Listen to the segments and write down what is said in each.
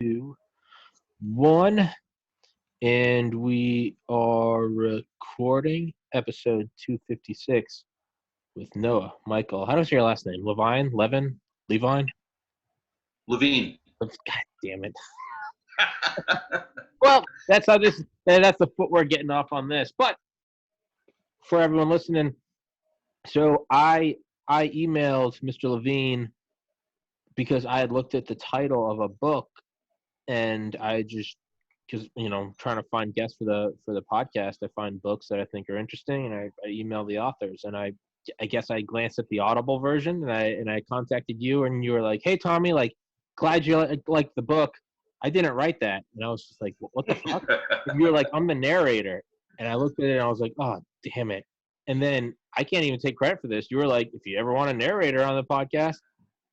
2, 1, and we are recording episode 256 with Noah Michael. How do I say your last name? Levine? Levin? Levine? Levine. God damn it. Well, that's the foot we're getting off on this. But for everyone listening, so I emailed Mr. Levine because I had looked at the title of a book, and I just, because trying to find guests for the podcast, I find books that I think are interesting, and I email the authors, and I guess I glanced at the Audible version, and I contacted you, and you were like, "Hey Tommy, like, glad you like the book. I didn't write that," and I was just like, "What the fuck?" And you were like, "I'm the narrator," and I looked at it and I was like, "Oh damn it!" And then I can't even take credit for this. You were like, "If you ever want a narrator on the podcast."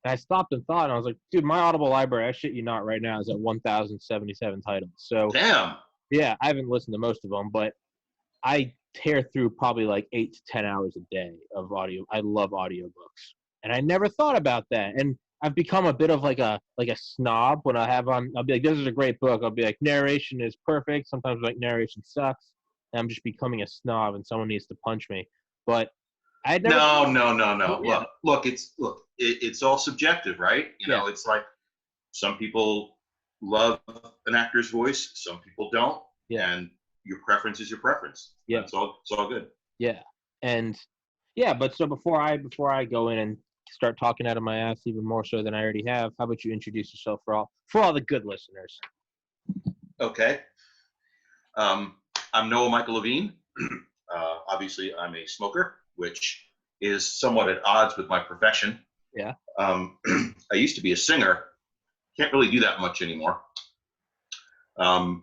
And I stopped and thought, and I was like, dude, my Audible library, I shit you not, right now is at 1,077 titles. So, Damn. yeah, I haven't listened to most of them, but I tear through probably like 8 to 10 hours a day of audio. I love audiobooks. And I never thought about that. And I've become a bit of like a snob when I have on, I'll be like, this is a great book. I'll be like, narration is perfect. Sometimes like narration sucks. And I'm just becoming a snob and someone needs to punch me. But I never. No. Yeah. Look, it's all subjective, right? It's like some people love an actor's voice, some people don't. Yeah. And your preference is your preference. Yeah. It's all good. Yeah. And yeah, but so before I go in and start talking out of my ass even more so than I already have, how about you introduce yourself for all the good listeners? Okay. I'm Noah Michael Levine. Obviously, I'm a smoker, which is somewhat at odds with my profession. Yeah. I used to be a singer. Can't really do that much anymore. I've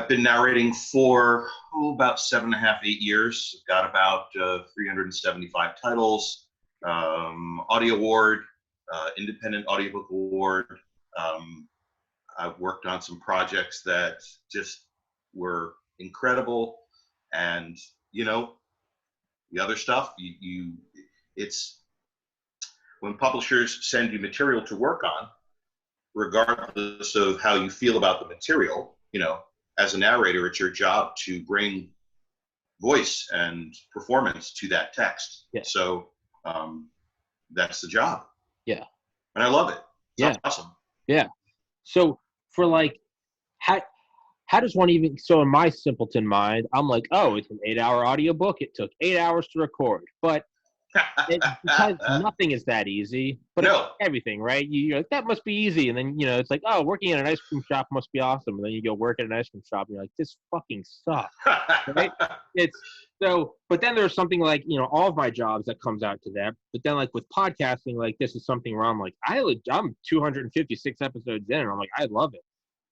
been narrating for about 7.5, 8 years. Got about 375 titles. Audio Award, Independent Audiobook Award. I've worked on some projects that just were incredible, and the other stuff, it's when publishers send you material to work on, regardless of how you feel about the material, as a narrator, it's your job to bring voice and performance to that text. Yeah. So that's the job. Yeah. And I love it. It's awesome. Yeah. So for like, how does one even, so in my simpleton mind, I'm like, oh, it's an 8-hour audiobook. It took 8 hours to record. But because nothing is that easy, but No. everything, right? You're like, that must be easy. And then, it's like, oh, working in an ice cream shop must be awesome. And then you go work at an ice cream shop and you're like, this fucking sucks. Right? It's so, but then there's something like, all of my jobs that comes out to that. But then like with podcasting, like this is something where I'm like, I'm 256 episodes in and I'm like, I love it.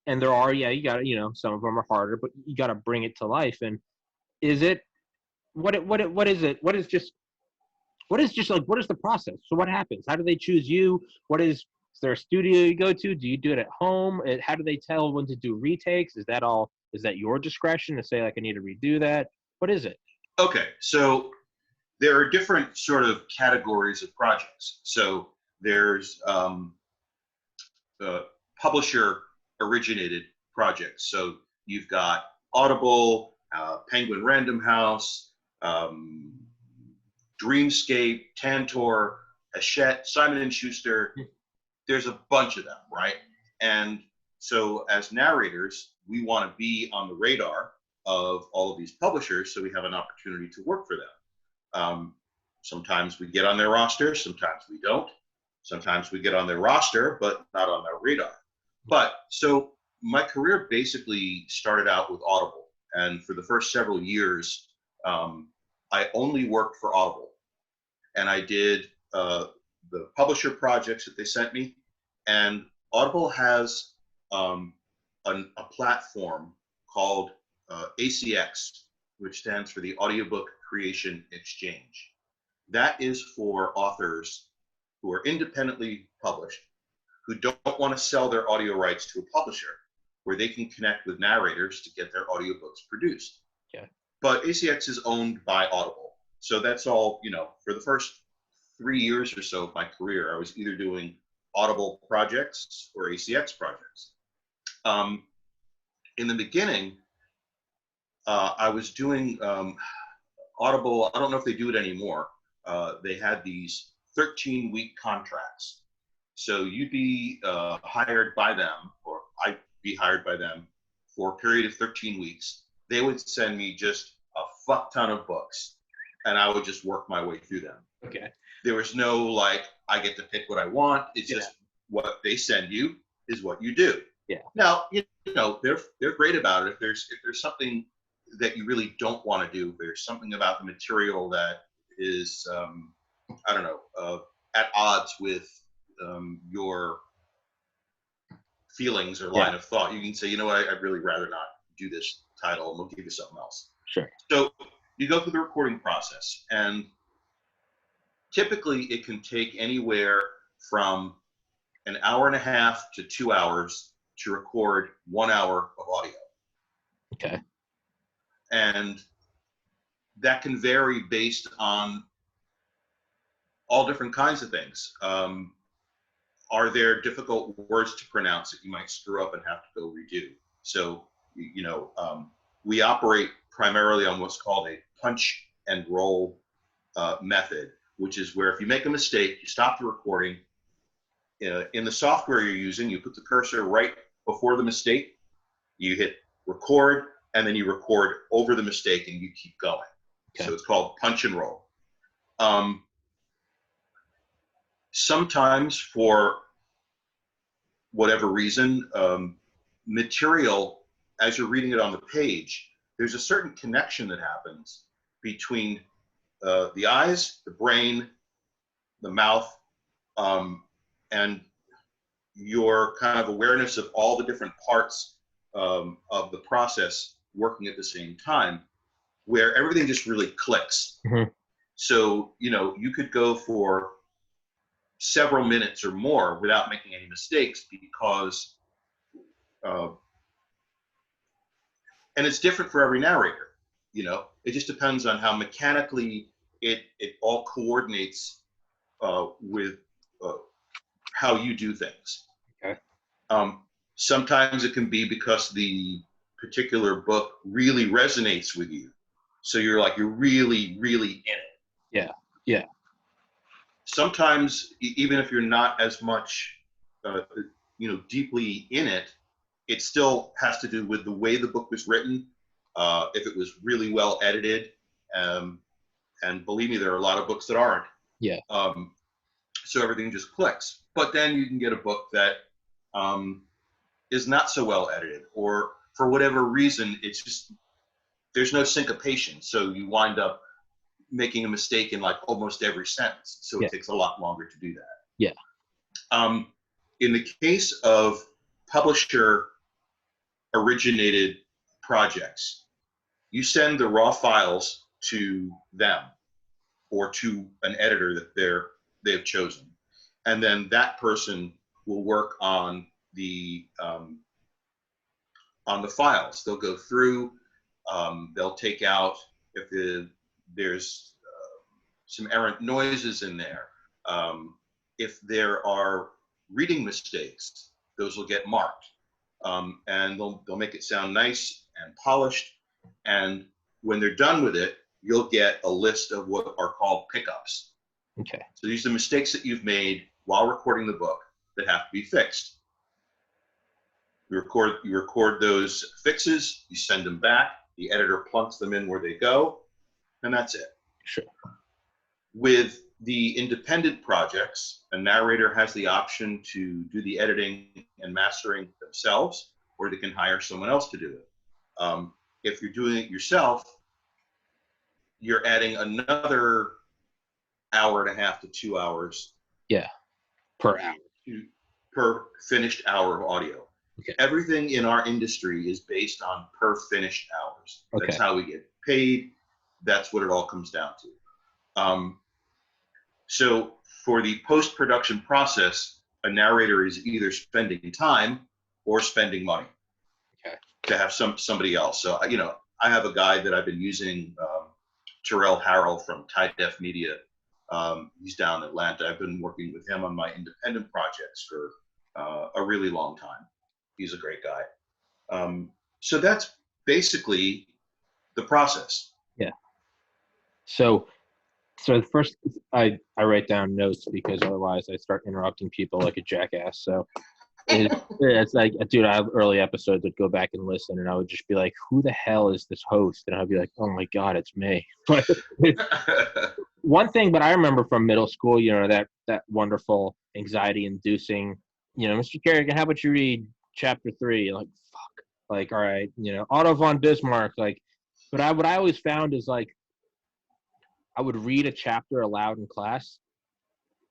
And there are, you got to, some of them are harder, but you got to bring it to life. And is it, what is it? What is the process? So what happens? How do they choose you? Is there a studio you go to? Do you do it at home? How do they tell when to do retakes? Is that your discretion to say, like, I need to redo that? What is it? Okay. So there are different sort of categories of projects. So there's publisher originated projects. So you've got Audible, Penguin Random House, Dreamscape, Tantor, Hachette, Simon & Schuster. There's a bunch of them, right? And so as narrators, we want to be on the radar of all of these publishers so we have an opportunity to work for them. Sometimes we get on their roster, sometimes we don't. Sometimes we get on their roster, but not on their radar. But so my career basically started out with Audible. And for the first several years, I only worked for Audible. And I did the publisher projects that they sent me. And Audible has a platform called ACX, which stands for the Audiobook Creation Exchange. That is for authors who are independently published, who don't want to sell their audio rights to a publisher, where they can connect with narrators to get their audiobooks produced. Yeah. But ACX is owned by Audible. So that's all, for the first 3 years or so of my career, I was either doing Audible projects or ACX projects. In the beginning, I was doing Audible. I don't know if they do it anymore. They had these 13-week contracts. So you'd be hired by them, or I'd be hired by them for a period of 13 weeks. They would send me just a fuck ton of books, and I would just work my way through them. Okay. There was no like, I get to pick what I want. It's just what they send you is what you do. Yeah. Now, you know, they're great about it. If there's something that you really don't want to do, if there's something about the material that is, I don't know, at odds with your feelings or line of thought, you can say, you know what, I'd really rather not do this title, and we'll give you something else. Sure. So you go through the recording process, and typically it can take anywhere from an hour and a half to 2 hours to record 1 hour of audio. Okay. And that can vary based on all different kinds of things. Are there difficult words to pronounce that you might screw up and have to go redo? So, you know, we operate primarily on what's called a punch and roll method, which is where if you make a mistake, you stop the recording. In the software you're using, you put the cursor right before the mistake, you hit record, and then you record over the mistake and you keep going. Okay. So it's called punch and roll. Sometimes for whatever reason, material, as you're reading it on the page, there's a certain connection that happens between the eyes, the brain, the mouth, and your kind of awareness of all the different parts of the process working at the same time, where everything just really clicks. Mm-hmm. So, you know, you could go for several minutes or more without making any mistakes because, and it's different for every narrator, you know, it just depends on how mechanically it all coordinates with how you do things. Okay. Sometimes it can be because the particular book really resonates with you. So you're like, you're really, really in it. Yeah. Yeah. Sometimes, even if you're not as much, you know, deeply in it, it still has to do with the way the book was written. If it was really well edited, and believe me, there are a lot of books that aren't. Yeah. So everything just clicks. But then you can get a book that is not so well edited, or for whatever reason, it's just, there's no syncopation. So you wind up making a mistake in like almost every sentence. So it takes a lot longer to do that. Yeah. In the case of publisher originated projects, you send the raw files to them or to an editor that they've chosen. And then that person will work on the files. They'll go through, they'll take out if there's some errant noises in there. If there are reading mistakes, those will get marked. And they'll make it sound nice and polished. And when they're done with it, you'll get a list of what are called pickups. Okay. So these are the mistakes that you've made while recording the book that have to be fixed. You record those fixes, you send them back, the editor plunks them in where they go, and that's it. Sure. With the independent projects, a narrator has the option to do the editing and mastering themselves, or they can hire someone else to do it. If you're doing it yourself, you're adding another hour and a half to 2 hours. Yeah, per hour. Per finished hour of audio. Okay. Everything in our industry is based on per finished hours. Okay. That's how we get paid. That's what it all comes down to. So for the post-production process, a narrator is either spending time or spending money. Okay. To have somebody else. So, you know, I have a guy that I've been using, Terrell Harrell from Tide Def Media, He's down in Atlanta. I've been working with him on my independent projects for a really long time. He's a great guy. So that's basically the process. Yeah. So the first, I write down notes because otherwise I start interrupting people like a jackass. So it's like, dude, early episodes I'd go back and listen, and I would just be like, who the hell is this host? And I'd be like, oh my God, it's me. But one thing, but I remember from middle school, that wonderful anxiety-inducing, Mr. Kerrigan, how about you read chapter 3? Like, fuck. Like, all right, Otto von Bismarck. Like, but what I always found is, like, I would read a chapter aloud in class,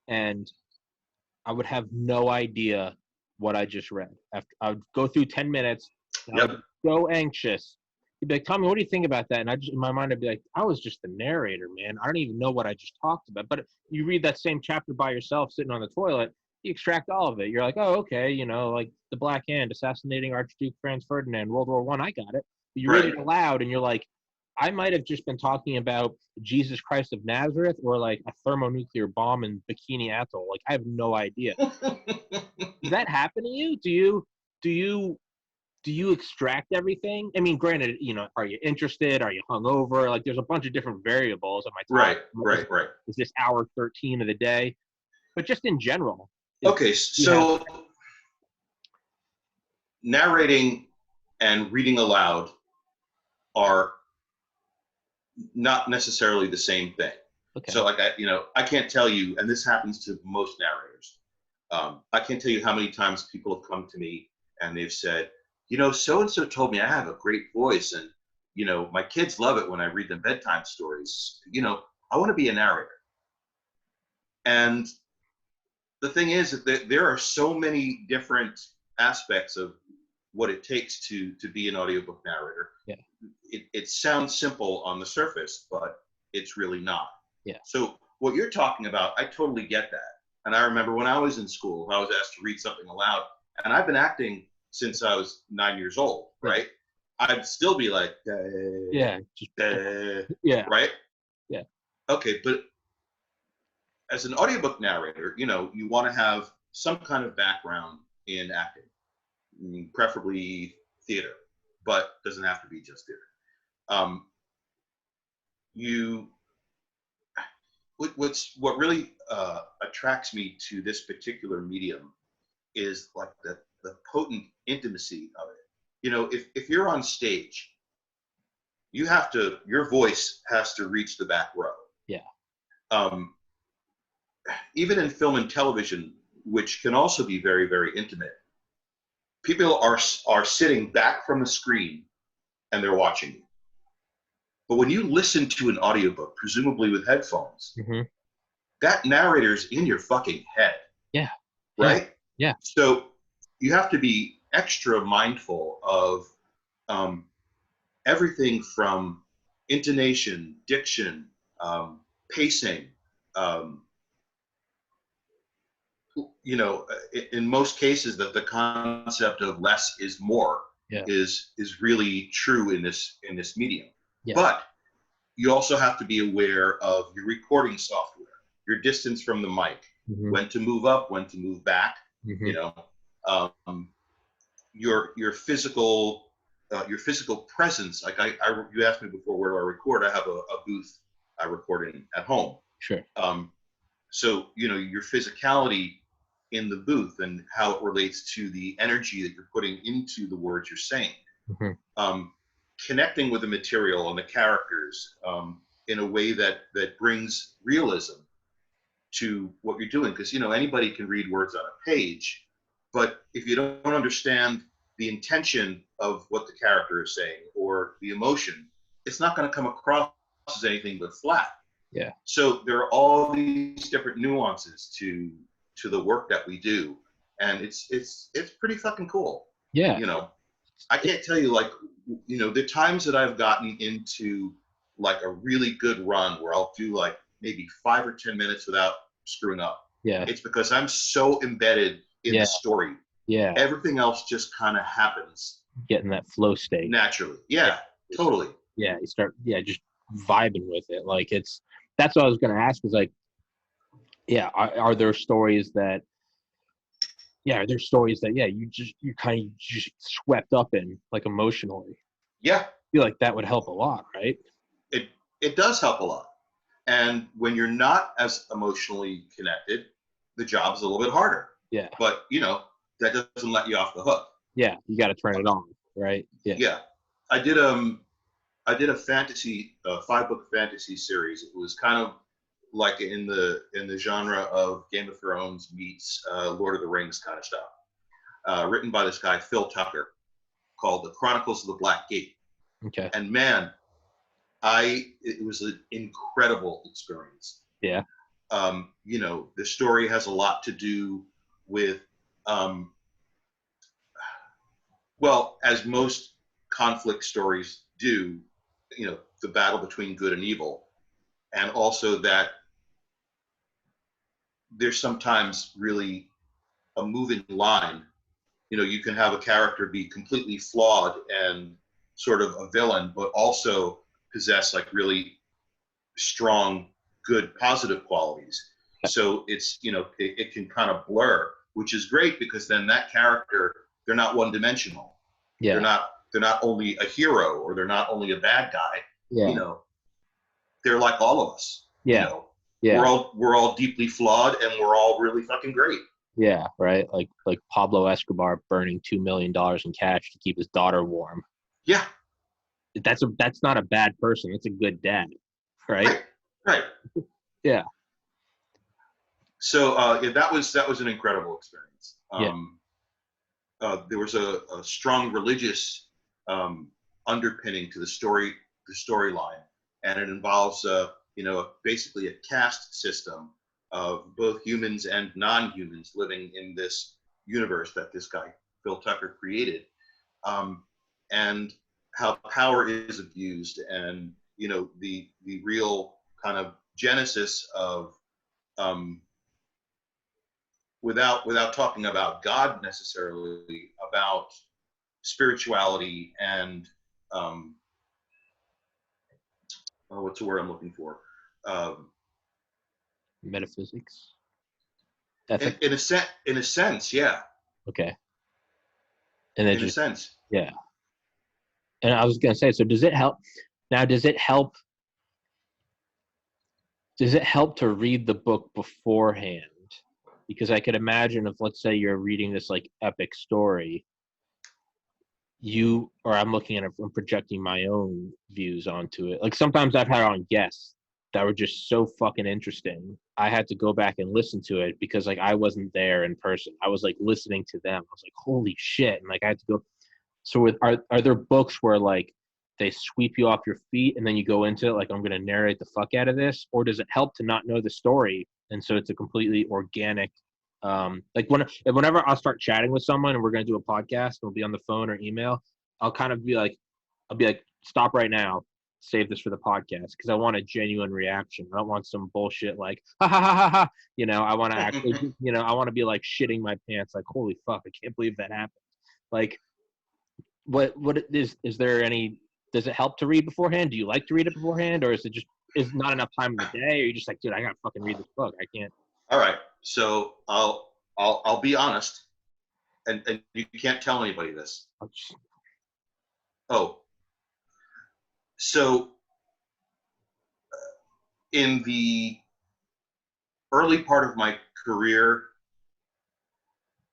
and I would have no idea what I just read. After I would go through 10 minutes, and I would be so anxious. He'd be like, Tommy, what do you think about that? And in my mind, I'd be like, I was just the narrator, man. I don't even know what I just talked about. But you read that same chapter by yourself sitting on the toilet, you extract all of it. You're like, oh, okay, like the Black Hand, assassinating Archduke Franz Ferdinand, World War I, I got it. But you read it aloud, and you're like, I might have just been talking about Jesus Christ of Nazareth or like a thermonuclear bomb in Bikini Atoll. Like, I have no idea. Does that happen to you? Do you extract everything? I mean, granted, are you interested? Are you hungover? Like, there's a bunch of different variables. Am I Right. Is this hour 13 of the day? But just in general. Okay, so narrating and reading aloud are not necessarily the same thing. Okay. So like I can't tell you, and this happens to most narrators. I can't tell you how many times people have come to me and they've said, so-and-so told me I have a great voice, and my kids love it when I read them bedtime stories. I want to be a narrator. And the thing is that there are so many different aspects of what it takes to be an audiobook narrator. Yeah. It sounds simple on the surface, but it's really not. Yeah. So what you're talking about, I totally get that. And I remember when I was in school, I was asked to read something aloud, and I've been acting since I was 9 years old, right? I'd still be like, yeah, right? Yeah. Okay, but as an audiobook narrator, you want to have some kind of background in acting, preferably theater, but doesn't have to be just theater. What really attracts me to this particular medium is like the potent intimacy of it. If you're on stage, your voice has to reach the back row. Yeah. Even in film and television, which can also be very, very intimate, people are sitting back from the screen and they're watching you. But when you listen to an audiobook, presumably with headphones, that narrator's in your fucking head. Yeah. Right? Yeah. So you have to be extra mindful of everything from intonation, diction, pacing. In most cases, that the concept of less is more is really true in this medium. Yeah. But you also have to be aware of your recording software, your distance from the mic, when to move up, when to move back. Your physical presence. Like you asked me before, where do I record? I have a booth I record in at home. Sure. So your physicality in the booth and how it relates to the energy that you're putting into the words you're saying. Connecting with the material and the characters in a way that brings realism to what you're doing. Because anybody can read words on a page, but if you don't understand the intention of what the character is saying or the emotion, it's not going to come across as anything but flat. Yeah. So there are all these different nuances to the work that we do, and it's pretty fucking cool. Yeah. I can't tell you, like, the times that I've gotten into like a really good run where I'll do like maybe 5 or 10 minutes without screwing up. Yeah. It's because I'm so embedded in the story. Yeah. Everything else just kind of happens. Get in that flow state. Naturally. Yeah. Totally. Yeah. You start, just vibing with it. Like that's what I was going to ask, is like, Yeah. Are there stories that, yeah, there's stories that, yeah, you kind of just swept up in, like, emotionally. Yeah, I feel like that would help a lot, right? it does help a lot. And when you're not as emotionally connected, the job's a little bit harder. Yeah. But, that doesn't let you off the hook. Yeah. You got to turn it on, right? Yeah. Yeah. I did a fantasy, 5-book fantasy series. It was kind of like in the genre of Game of Thrones meets Lord of the Rings kind of stuff. Written by this guy Phil Tucker, called The Chronicles of the Black Gate. Okay. And man, it was an incredible experience. Yeah. The story has a lot to do with, well, as most conflict stories do, the battle between good and evil, and also that there's sometimes really a moving line. You can have a character be completely flawed and sort of a villain, but also possess like really strong, good, positive qualities. So it's, it can kind of blur, which is great because then that character, they're not one dimensional. Yeah. They're not only a hero or they're not only a bad guy. Yeah. They're like all of us. Yeah. Yeah. We're all deeply flawed and we're all really fucking great. Yeah, right. Like Pablo Escobar burning $2 million in cash to keep his daughter warm. Yeah. That's not a bad person. That's a good dad, right? Right. Yeah. So that was an incredible experience. There was a strong religious underpinning to the storyline, and it involves basically a caste system of both humans and non-humans living in this universe that this guy Phil Tucker created, and how power is abused, and the real kind of genesis of without talking about God necessarily, about spirituality and what's the word I'm looking for? Metaphysics. In a sense, yeah. Okay. And then in a sense, yeah. And I was gonna say, so does it help? Now, does it help to read the book beforehand? Because I could imagine if, let's say, you're reading this like epic story, I'm looking at it, I'm projecting my own views onto it. Like sometimes I've had on guests that were just so fucking interesting. I had to go back and listen to it because like I wasn't there in person. I was like listening to them. I was like, holy shit. And like I had to go. So are there books where like they sweep you off your feet and then you go into it like, I'm going to narrate the fuck out of this? Or does it help to not know the story? And so it's a completely organic, like whenever I'll start chatting with someone and we're going to do a podcast and we'll be on the phone or email, I'll be like, stop right now, save this for the podcast. Cause I want a genuine reaction. I don't want some bullshit like, ha ha ha ha ha. I want to actually, I want to be like shitting my pants. Like, holy fuck, I can't believe that happened. Like, what is there any, does it help to read beforehand? Do you like to read it beforehand, or is not enough time in the day, or you're just like, dude, I gotta fucking read this book, I can't? All right, so I'll be honest, and you can't tell anybody this. So in the early part of my career,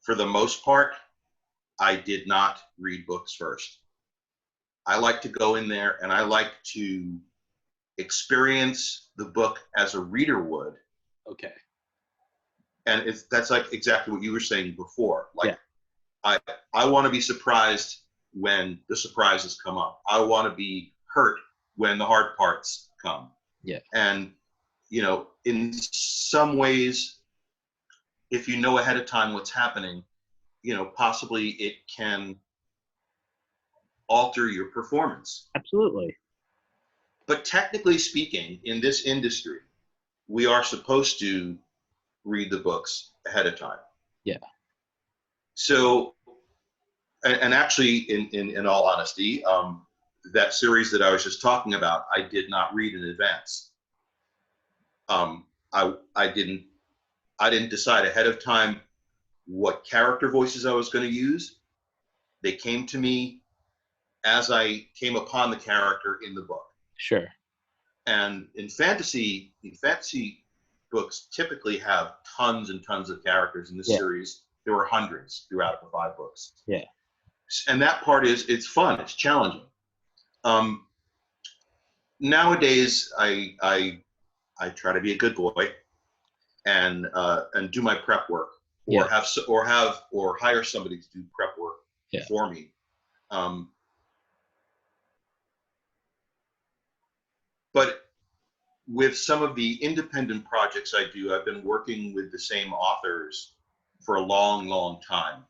for the most part, I did not read books first. I like to go in there and I like to experience the book as a reader would. Okay. And that's like exactly what you were saying before. Like, yeah. I want to be surprised when the surprises come up. I want to be hurt when the hard parts come. Yeah. And, in some ways, if you know ahead of time what's happening, possibly it can alter your performance. Absolutely. But technically speaking, in this industry, we are supposed to read the books ahead of time. Yeah. So, and actually, in all honesty, that series that I was just talking about, I did not read in advance. I didn't I didn't decide ahead of time what character voices I was going to use. They came to me as I came upon the character in the book. Sure. And in fantasy books typically have tons and tons of characters. In this series, there were hundreds throughout the 5 books. Yeah. And that part it's fun, it's challenging. Nowadays, I try to be a good boy and do my prep work, or hire somebody to do prep work for me. But with some of the independent projects I do, I've been working with the same authors for a long, long time.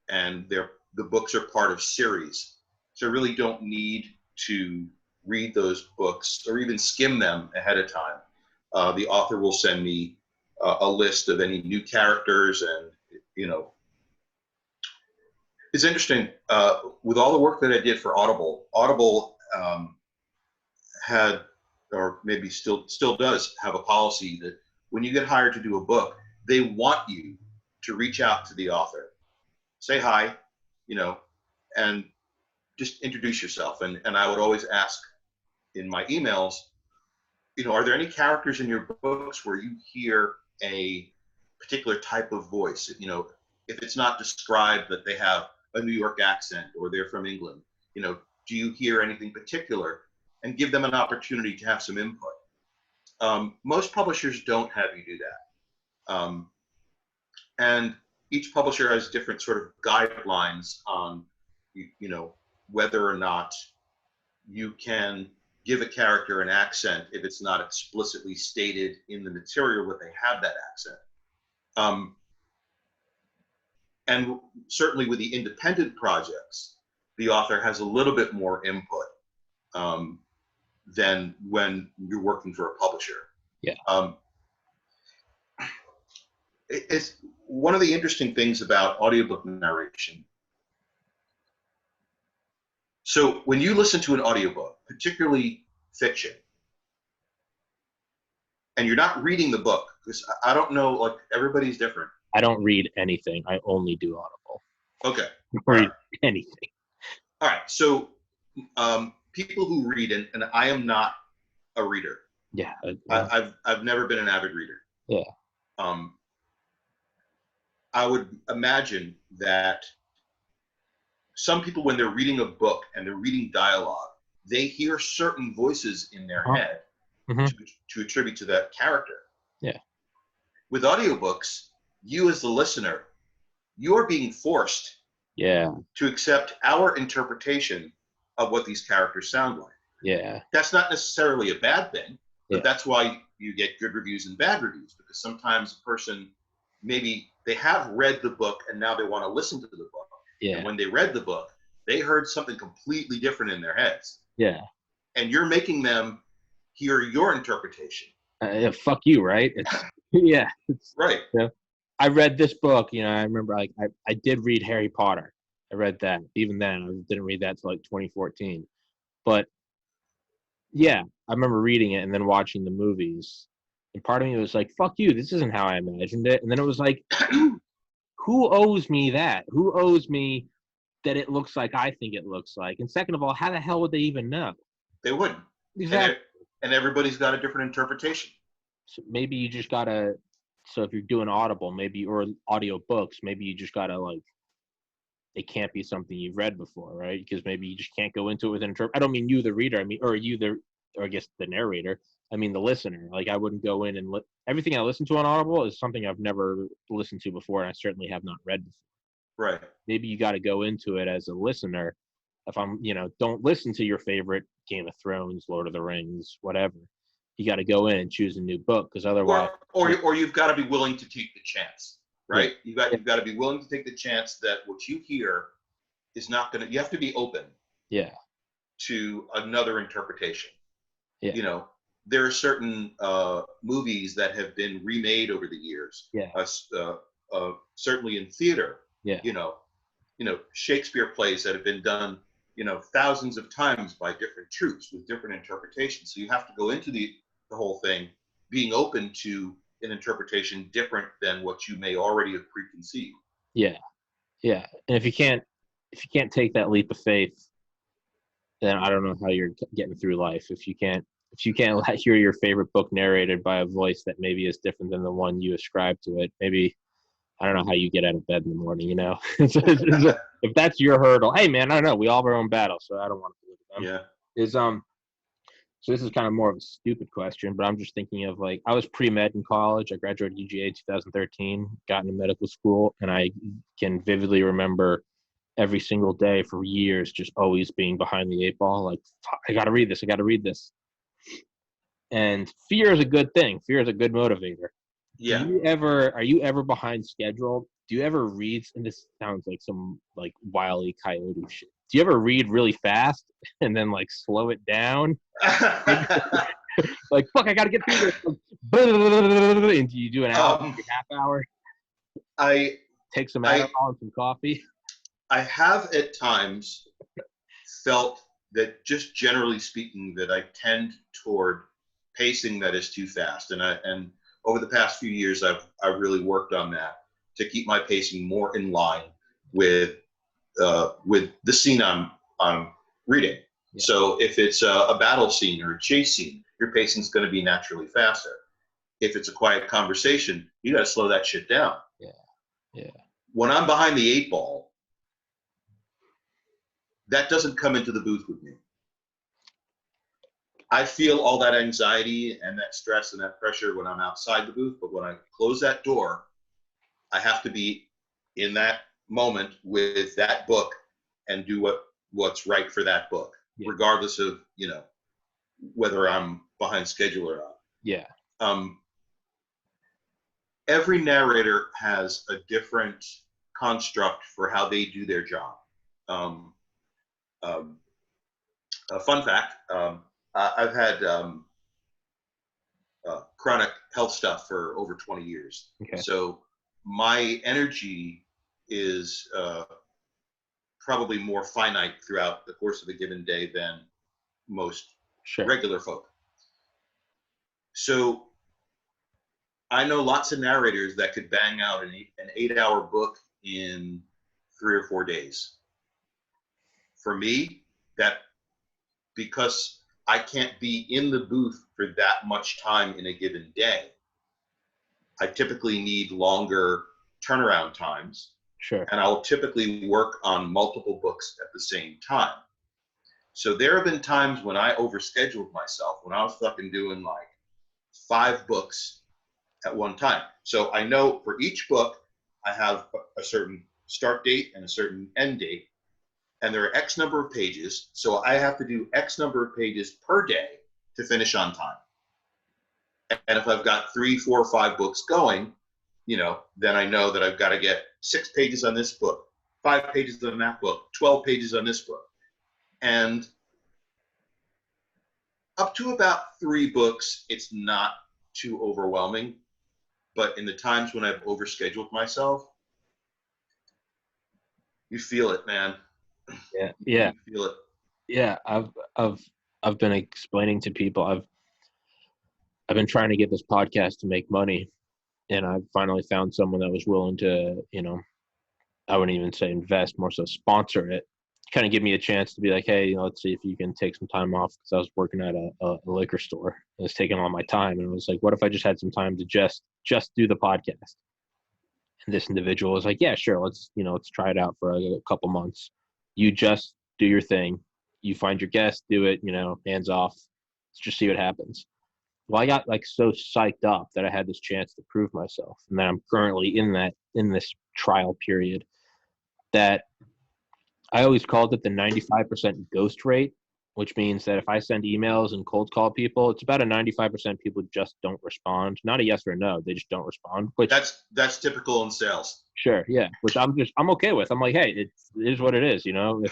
And the books are part of series. So I really don't need to read those books or even skim them ahead of time. The author will send me a list of any new characters, and, it's interesting. With all the work that I did for Audible had, or maybe still does have, a policy that when you get hired to do a book, they want you to reach out to the author, say hi, and just introduce yourself. And I would always ask in my emails, are there any characters in your books where you hear a particular type of voice? If it's not described that they have a New York accent or they're from England, do you hear anything particular? And give them an opportunity to have some input. Most publishers don't have you do that. And each publisher has different sort of guidelines on, whether or not you can give a character an accent if it's not explicitly stated in the material that they have that accent. And certainly with the independent projects, the author has a little bit more input than when you're working for a publisher. Yeah. It's one of the interesting things about audiobook narration. So when you listen to an audiobook, particularly fiction, and you're not reading the book, because I don't know, like, everybody's different. I don't read anything. I only do Audible. Okay. Read anything. All right. So people who read, and I am not a reader. Yeah. I've never been an avid reader. Yeah. I would imagine that some people, when they're reading a book and they're reading dialogue, they hear certain voices in their head to attribute to that character. Yeah. With audiobooks, you as the listener, you're being forced to accept our interpretation of what these characters sound like. Yeah. That's not necessarily a bad thing, but that's why you get good reviews and bad reviews, because sometimes a person, maybe they have read the book and now they want to listen to the book. Yeah. And when they read the book, they heard something completely different in their heads. Yeah. And you're making them hear your interpretation. Fuck you, right? It's right. I read this book, I remember I did read Harry Potter. I read that. Even then, I didn't read that till like 2014. But yeah, I remember reading it and then watching the movies. And part of me was like, fuck you, this isn't how I imagined it. And then it was like, who owes me that? Who owes me that it looks like I think it looks like? And second of all, how the hell would they even know? They wouldn't. Exactly. And everybody's got a different interpretation. So maybe you just gotta, so if you're doing Audible, or audio books, maybe you just gotta, like, it can't be something you've read before, right? Because maybe you just can't go into it with an I don't mean you, the reader. I mean, or I guess the narrator. I mean, the listener. Like, I wouldn't go in and everything I listen to on Audible is something I've never listened to before, and I certainly have not read before. Right. Maybe you got to go into it as a listener. If I'm, don't listen to your favorite Game of Thrones, Lord of the Rings, whatever. You got to go in and choose a new book, because otherwise, or you've got to be willing to take the chance, right? Yeah. You've got to be willing to take the chance that what you hear is not going to. You have to be open. Yeah. To another interpretation. Yeah. There are certain movies that have been remade over the years. Yeah. Certainly in theater. Yeah. Shakespeare plays that have been done, thousands of times by different troupes with different interpretations. So you have to go into the whole thing being open to an interpretation different than what you may already have preconceived. Yeah. Yeah. And if you can't take that leap of faith, then I don't know how you're getting through life. If you can't hear your favorite book narrated by a voice that maybe is different than the one you ascribe to it, maybe I don't know how you get out of bed in the morning, you know? If that's your hurdle, hey man, I don't know. We all have our own battles, so I don't want to look at them. Yeah. So this is kind of more of a stupid question, but I'm just thinking of like, I was pre-med in college. I graduated UGA 2013, got into medical school, and I can vividly remember every single day for years just always being behind the eight ball. Like, I got to read this. I got to read this. And fear is a good thing. Fear is a good motivator. Yeah. Are you ever behind schedule? Do you ever read, and this sounds like some like Wile E. Coyote shit. Do you ever read really fast and then like slow it down? Like, fuck, I gotta get through this. And you do an hour, half hour? I take some Adderall and some coffee. I have at times felt that, just generally speaking, that I tend toward pacing that is too fast, and over the past few years, I've really worked on that to keep my pacing more in line with the scene I'm reading. Yeah. So if it's a battle scene or a chase scene, your pacing is going to be naturally faster. If it's a quiet conversation, you got to slow that shit down. Yeah, yeah. When I'm behind the eight ball, that doesn't come into the booth with me. I feel all that anxiety and that stress and that pressure when I'm outside the booth, but when I close that door, I have to be in that moment with that book and do what's right for that book, yeah, regardless of, you know, whether I'm behind schedule or not. Yeah. Every narrator has a different construct for how they do their job. A fun fact, I've had chronic health stuff for over 20 years. Okay. So my energy is probably more finite throughout the course of a given day than most regular folk. So I know lots of narrators that could bang out an 8-hour book in 3 or 4 days. For me, that, because I can't be in the booth for that much time in a given day, I typically need longer turnaround times. Sure. And I'll typically work on multiple books at the same time. So there have been times when I overscheduled myself, when I was fucking doing like 5 books at one time. So I know for each book, I have a certain start date and a certain end date, and there are X number of pages. So I have to do X number of pages per day to finish on time. And if I've got 3, 4, 5 books going, you know, then I know that I've got to get 6 pages on this book, 5 pages on that book, 12 pages on this book. And up to about 3 books, it's not too overwhelming. But in the times when I've overscheduled myself, you feel it, man. Yeah, yeah. You feel it. Yeah, I've been explaining to people, I've been trying to get this podcast to make money, and I finally found someone that was willing to, you know, I wouldn't even say invest, more so sponsor it. Kind of give me a chance to be like, hey, you know, let's see if you can take some time off, because I was working at a liquor store. It was taking all my time, and I was like, what if I just had some time to just do the podcast? And this individual was like, yeah, sure, let's try it out for a couple months. You just do your thing. You find your guest, do it, you know, hands off. Let's just see what happens. Well, I got like so psyched up that I had this chance to prove myself, and that I'm currently in this trial period, that I always called it the 95% ghost rate, which means that if I send emails and cold call people, it's about a 95% people just don't respond. Not a yes or a no, they just don't respond. Which that's typical in sales. Sure, yeah. Which I'm okay with. I'm like, hey, it is what it is, you know.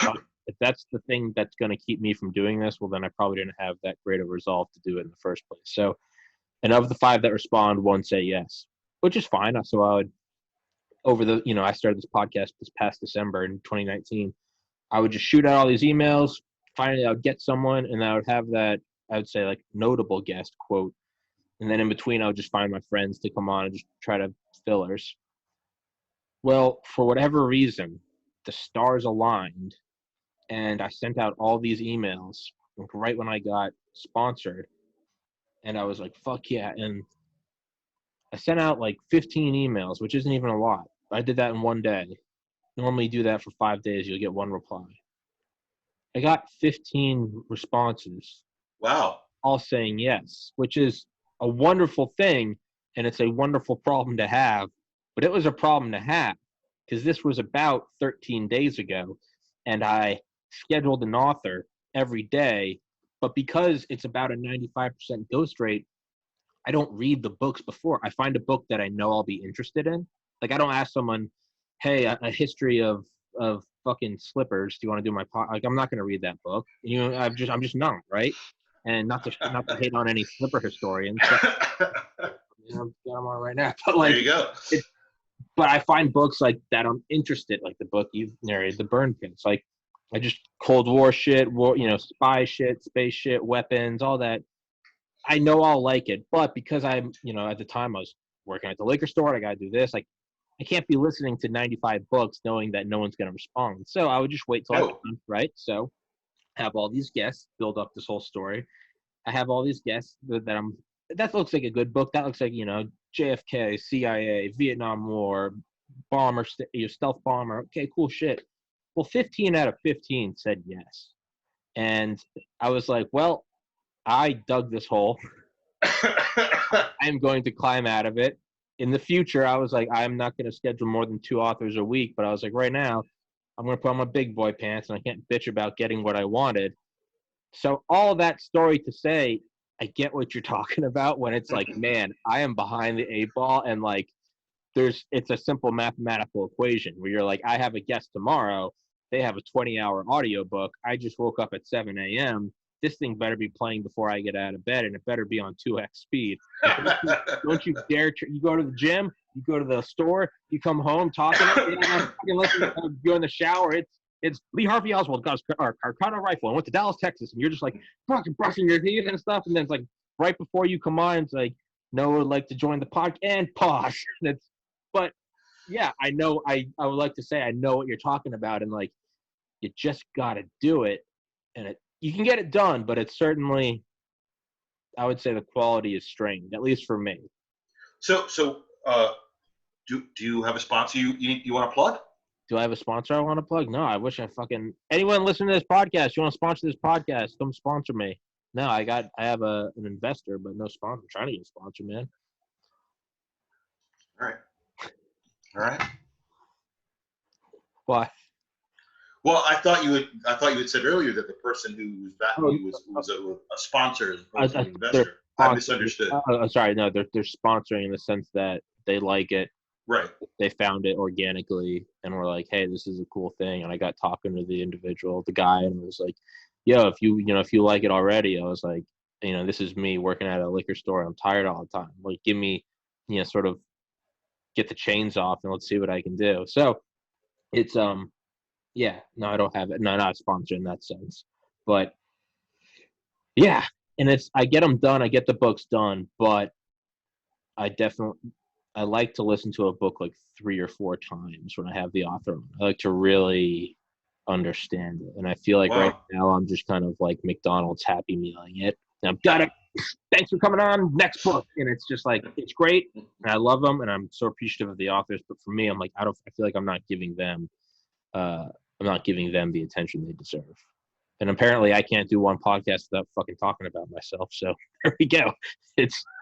If that's the thing that's going to keep me from doing this, well, then I probably didn't have that great of resolve to do it in the first place. So, and of the 5 that respond, 1 say yes, which is fine. So I would, I started this podcast this past December in 2019. I would just shoot out all these emails. Finally, I would get someone, and I would have that, I would say, like, notable guest quote. And then in between, I would just find my friends to come on and just try to fillers. Well, for whatever reason, the stars aligned, and I sent out all these emails right when I got sponsored. And I was like, fuck yeah. And I sent out like 15 emails, which isn't even a lot. I did that in one day. Normally, do that for 5 days, you'll get one reply. I got 15 responses, Wow. all saying yes, which is a wonderful thing, and it's a wonderful problem to have. But it was a problem to have because this was about 13 days ago, and I scheduled an author every day. But because it's about a 95% ghost rate, I don't read the books before. I find a book that I know I'll be interested in. Like I don't ask someone, "Hey, a history of fucking slippers. Do you want to do my pod?" Like I'm not going to read that book. You know, I'm just not, right? And not to hate on any slipper historians. But, you know, got them on right now. But like, there you go. But I find books like that I'm interested, like the book you've narrated, The Burn Pits. Like I just Cold War shit, spy shit, space shit, weapons, all that. I know I'll like it, but because I'm, at the time I was working at the liquor store, I got to do this. Like, I can't be listening to 95 books knowing that no one's going to respond. So I would just wait till I'm done, right? So have all these guests build up this whole story. I have all these guests that looks like a good book. That looks like, JFK, CIA, Vietnam War, bomber, stealth bomber. Okay, cool shit. Well, 15 out of 15 said yes. And I was like, well, I dug this hole. I'm going to climb out of it. In the future, I was like, I'm not going to schedule more than 2 authors a week. But I was like, right now, I'm going to put on my big boy pants, and I can't bitch about getting what I wanted. So all that story to say, I get what you're talking about when it's like, man, I am behind the 8 ball, and like, it's a simple mathematical equation where you're like, I have a guest tomorrow. They have a 20-hour audiobook. I just woke up at 7 a.m. This thing better be playing before I get out of bed, and it better be on 2x speed. Don't you dare! You go to the gym, you go to the store, you come home talking. You're in the shower. It's Lee Harvey Oswald got his Carcano rifle and went to Dallas, Texas, and you're just like brushing your teeth and stuff, and then it's like right before you come on, it's like Noah would like to join the podcast and pause. But yeah, I know. I would like to say I know what you're talking about, and like you just got to do it, and you can get it done, but it's certainly, I would say the quality is strained, at least for me. So do you have a sponsor you want to plug? Do I have a sponsor I want to plug? No, I wish anyone listening to this podcast, you want to sponsor this podcast, come sponsor me. No, I have an investor, but no sponsor. I'm trying to get a sponsor, man. All right. Why? Well, I thought you had said earlier that the person who was backing you was a sponsor as opposed to an investor. I misunderstood. Sorry, no, they're sponsoring in the sense that they like it. Right. They found it organically and were like, hey, this is a cool thing. And I got talking to the guy, and I was like, yo, if you like it already, I was like, this is me working at a liquor store. I'm tired all the time. Like, give me, sort of get the chains off and let's see what I can do. So it's, yeah, no, I don't have it. No, not a sponsor in that sense. But yeah, and I get them done. I get the books done, but I like to listen to a book like 3 or 4 times when I have the author on. I like to really understand it. And I feel like right now I'm just kind of like McDonald's Happy Mealing it. And I've got it. Thanks for coming on. Next book. And it's just like, it's great. And I love them. And I'm so appreciative of the authors. But for me, I'm like, I feel like I'm not giving them the attention they deserve. And apparently I can't do one podcast without fucking talking about myself. So there we go.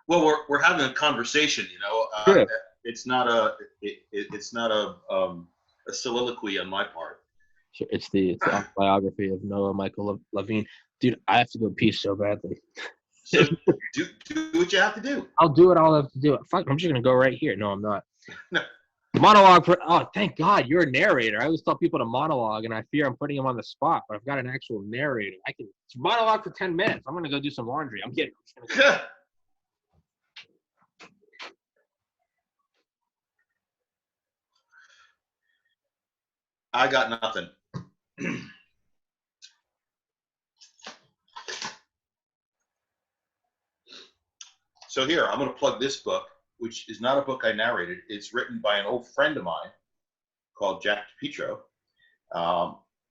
We're having a conversation, Sure. It's not a soliloquy on my part. Sure. It's the autobiography of Noah Michael Levine. Dude, I have to go pee so badly. So do what you have to do. I'll do what I'll have to do. Fuck, I'm just going to go right here. No, I'm not. No. Monologue thank God you're a narrator. I always tell people to monologue, and I fear I'm putting them on the spot, but I've got an actual narrator. I can monologue for 10 minutes. I'm going to go do some laundry. I'm kidding. I got nothing. So So here, I'm going to plug this book, which is not a book I narrated. It's written by an old friend of mine called Jack DePietro,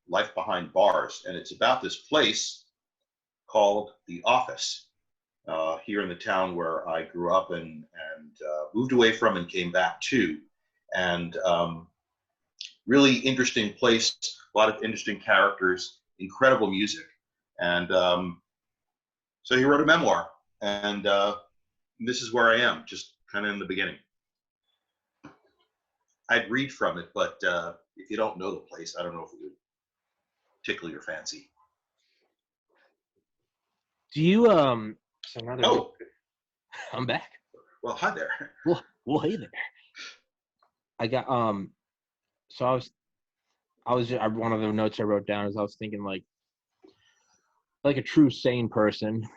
Life Behind Bars. And it's about this place called The Office here in the town where I grew up and moved away from and came back to. And really interesting place, a lot of interesting characters, incredible music. And so he wrote a memoir. And this is where I am, just kind of in the beginning. I'd read from it, but if you don't know the place, I don't know if it would tickle your fancy. Do you Oh, I'm back. Well, hi there. Well, hey there. I got so one of the notes I wrote down is I was thinking like a true sane person,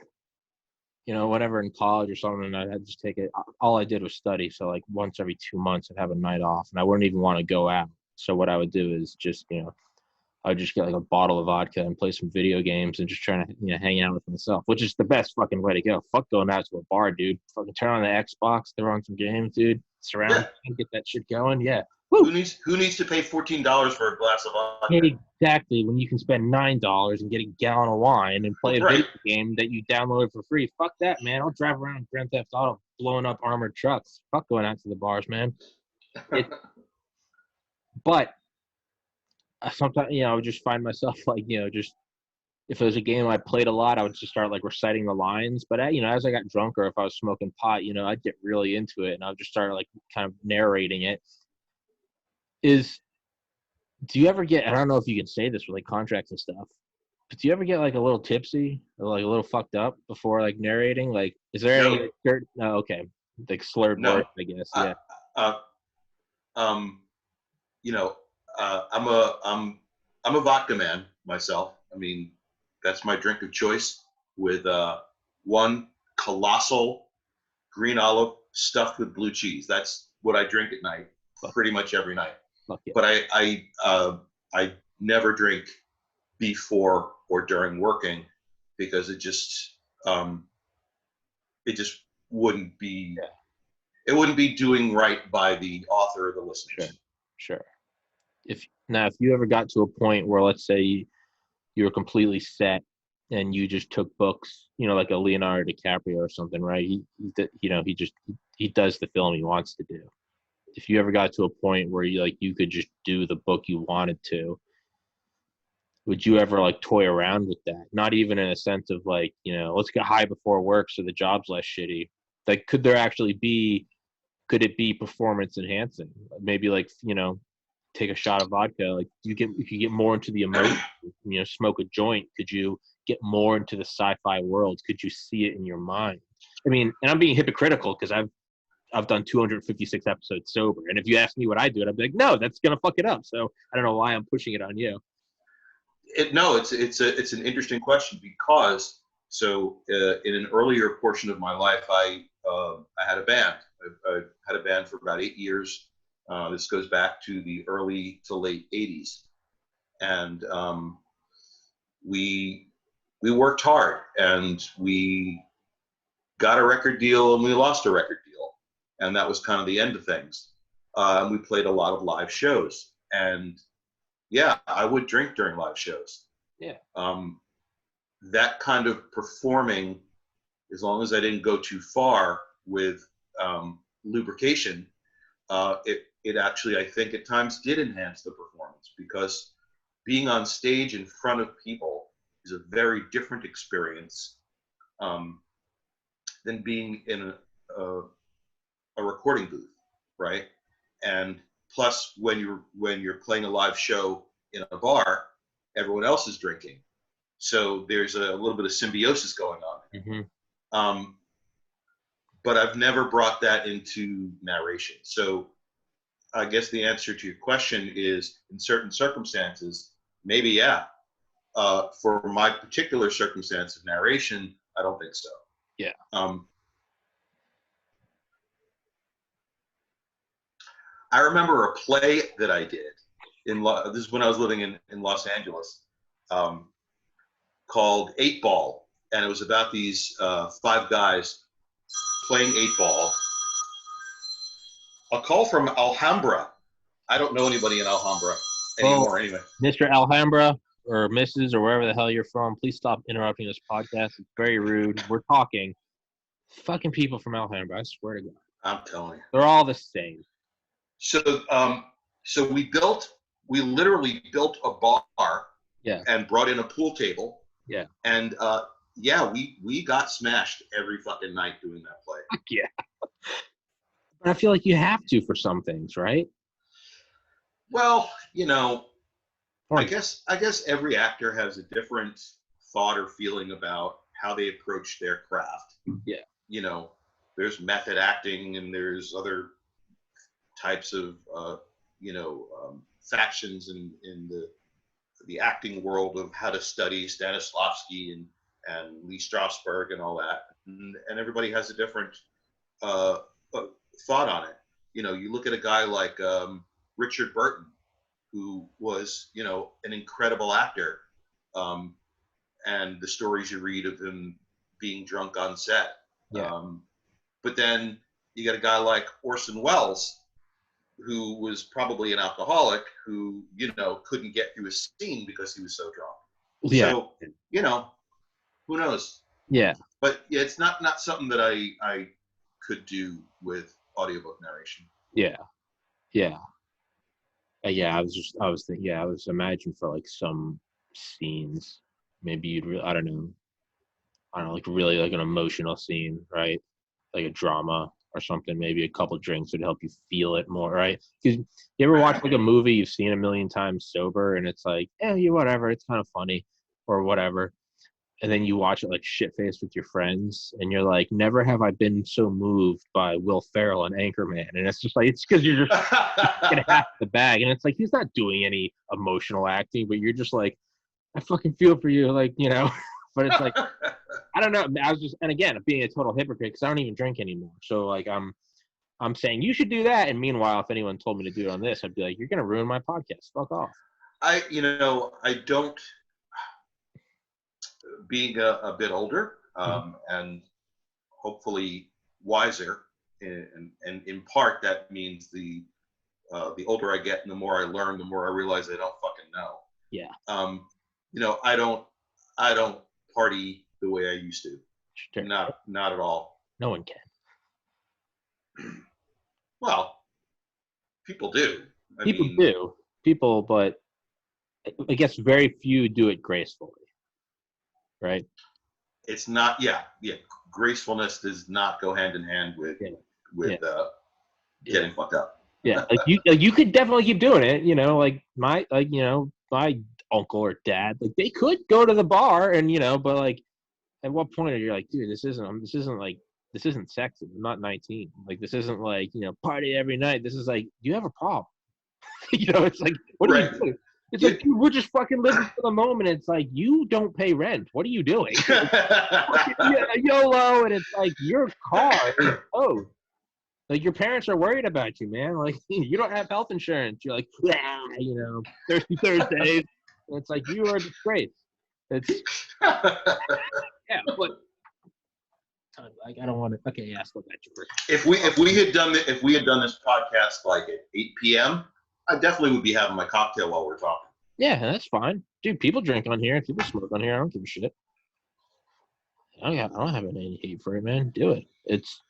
whatever, in college or something, I'd just take it. All I did was study. So like once every 2 months I'd have a night off and I wouldn't even want to go out. So what I would do is just, I would just get like a bottle of vodka and play some video games and just trying to, hang out with myself, which is the best fucking way to go. Fuck going out to a bar, dude. Fucking turn on the Xbox, throw on some games, dude. Surround and get that shit going. Yeah. Woo. Who needs to pay $14 for a glass of vodka? Exactly. When you can spend $9 and get a gallon of wine and play a video game that you downloaded for free. Fuck that, man. I'll drive around in Grand Theft Auto blowing up armored trucks. Fuck going out to the bars, man. But sometimes, I would just find myself like, just if it was a game I played a lot, I would just start like reciting the lines. But as I got drunker, if I was smoking pot, I'd get really into it and I would just start like kind of narrating it. Do you ever get, I don't know if you can say this with like contracts and stuff, but do you ever get like a little tipsy or like a little fucked up before like narrating? Like, is there any certain, okay, like slurred words, I guess. Yeah. I'm a vodka man myself. I mean, that's my drink of choice with one colossal green olive stuffed with blue cheese. That's what I drink at night, pretty much every night. Yeah. But I never drink before or during working because it just wouldn't be it wouldn't be doing right by the author or the listeners. Sure. If you ever got to a point where, let's say, you were completely set and you just took books, like a Leonardo DiCaprio or something, right? He does the film he wants to do. If you ever got to a point where you could just do the book you wanted to, would you ever like toy around with that? Not even in a sense of like, let's get high before work so the job's less shitty. Like, could it be performance enhancing? Maybe like, take a shot of vodka. Like, if you get more into the emotion, smoke a joint, could you get more into the sci-fi world? Could you see it in your mind? I mean, and I'm being hypocritical because I've done 256 episodes sober. And if you ask me what I do, I'd be like, no, that's going to fuck it up. So I don't know why I'm pushing it on you. It's an interesting question because in an earlier portion of my life, I had a band. I had a band for about 8 years. This goes back to the early to late 80s. And we worked hard and we got a record deal and we lost a record deal. And that was kind of the end of things. And we played a lot of live shows. And yeah, I would drink during live shows. Yeah. That kind of performing, as long as I didn't go too far with lubrication, it actually, I think, at times did enhance the performance because being on stage in front of people is a very different experience than being in a recording booth, right? And plus, when you're playing a live show in a bar, everyone else is drinking, so there's a little bit of symbiosis going on. Mm-hmm. But I've never brought that into narration. So I guess the answer to your question is, in certain circumstances, maybe yeah. For my particular circumstance of narration, I don't think so. Yeah. I remember a play that I did this is when I was living in Los Angeles, called 8 Ball, and it was about these 5 guys playing 8-ball. A call from Alhambra. I don't know anybody in Alhambra anymore, anyway. Mr. Alhambra or Mrs. or wherever the hell you're from, please stop interrupting this podcast. It's very rude. We're talking. Fucking people from Alhambra, I swear to God. I'm telling you. They're all the same. So we literally built a bar and brought in a pool table. Yeah. And we got smashed every fucking night doing that play. Yeah. But I feel like you have to for some things, right? Well, I guess every actor has a different thought or feeling about how they approach their craft. Yeah. There's method acting and there's other types of factions in the acting world of how to study Stanislavski and Lee Strasberg and all that, and everybody has a different thought on it. You look at a guy like Richard Burton, who was an incredible actor, and the stories you read of him being drunk on set. Yeah. But then you got a guy like Orson Welles, who was probably an alcoholic, who couldn't get through a scene because he was so drunk. Yeah. So who knows? Yeah. But it's not something that I could do with audiobook narration. Yeah. Yeah. I was thinking. Yeah, I was imagining for like some scenes, maybe you'd I don't know, like really like an emotional scene, right? Like a drama or something. Maybe a couple drinks would help you feel it more, right? Because you ever watch like a movie you've seen a million times sober, and it's like, whatever, it's kind of funny or whatever, and then you watch it like shit-faced with your friends, and you're like, never have I been so moved by Will Ferrell and Anchorman, and it's just like, it's because you're just getting half the bag, and it's like he's not doing any emotional acting, but you're just like, I fucking feel for you, like, but it's like, I don't know. I was just, and again, being a total hypocrite because I don't even drink anymore. So like, I'm saying you should do that. And meanwhile, if anyone told me to do it on this, I'd be like, you're gonna ruin my podcast. Fuck off. I don't. Being a bit older, and hopefully wiser, and in part that means the older I get and the more I learn, the more I realize I don't fucking know. Yeah. I don't party the way I used to. Sure. Not at all. No one can. Well, people do. People, but I guess very few do it gracefully. Right. It's not. Yeah. Gracefulness does not go hand in hand with getting fucked up. Yeah. You could definitely keep doing it. Like my uncle or dad, like they could go to the bar and but like at what point are you like, dude, this isn't sexy. I'm not 19. Like this isn't like party every night. This is like, do you have a problem? It's like, what are you doing? It's like, dude, we're just fucking living for the moment. It's like, you don't pay rent. What are you doing? YOLO, and it's like your car is owed. Like your parents are worried about you, man. Like you don't have health insurance. You're like, Thirsty Thursdays. And it's like, you are a disgrace. It's but like I don't want to. Okay, yeah, still got you first. If we had done this podcast like at 8 p.m., I definitely would be having my cocktail while we're talking. Yeah, that's fine, dude. People drink on here. People smoke on here. I don't give a shit. I don't have any hate for it, man. Do it. It's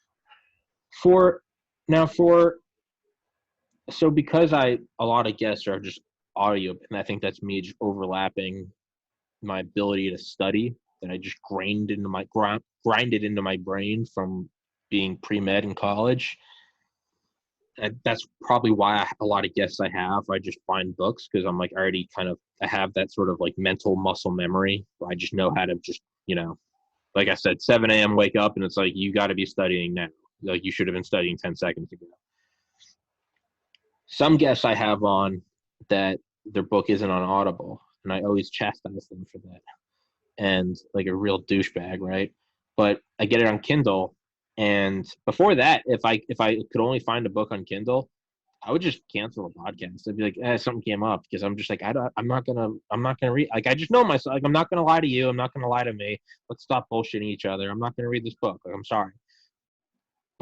so because a lot of guests are just audio, and I think that's me just overlapping my ability to study that I just grind it into my brain from being pre-med in college. That's probably why a lot of guests I just find books, because I'm like already I have that sort of like mental muscle memory where I just know how to just, like I said, 7 a.m. wake up and it's like, you got to be studying now. Like you should have been studying 10 seconds ago. Some guests I have on that their book isn't on Audible, and I always chastise them for that. And like a real douchebag, right? But I get it on Kindle. And before that, if I could only find a book on Kindle, I would just cancel the podcast. I'd be like, something came up, because I'm just like, I'm not gonna read. Like I just know myself. Like I'm not gonna lie to you. I'm not gonna lie to me. Let's stop bullshitting each other. I'm not gonna read this book. Like I'm sorry.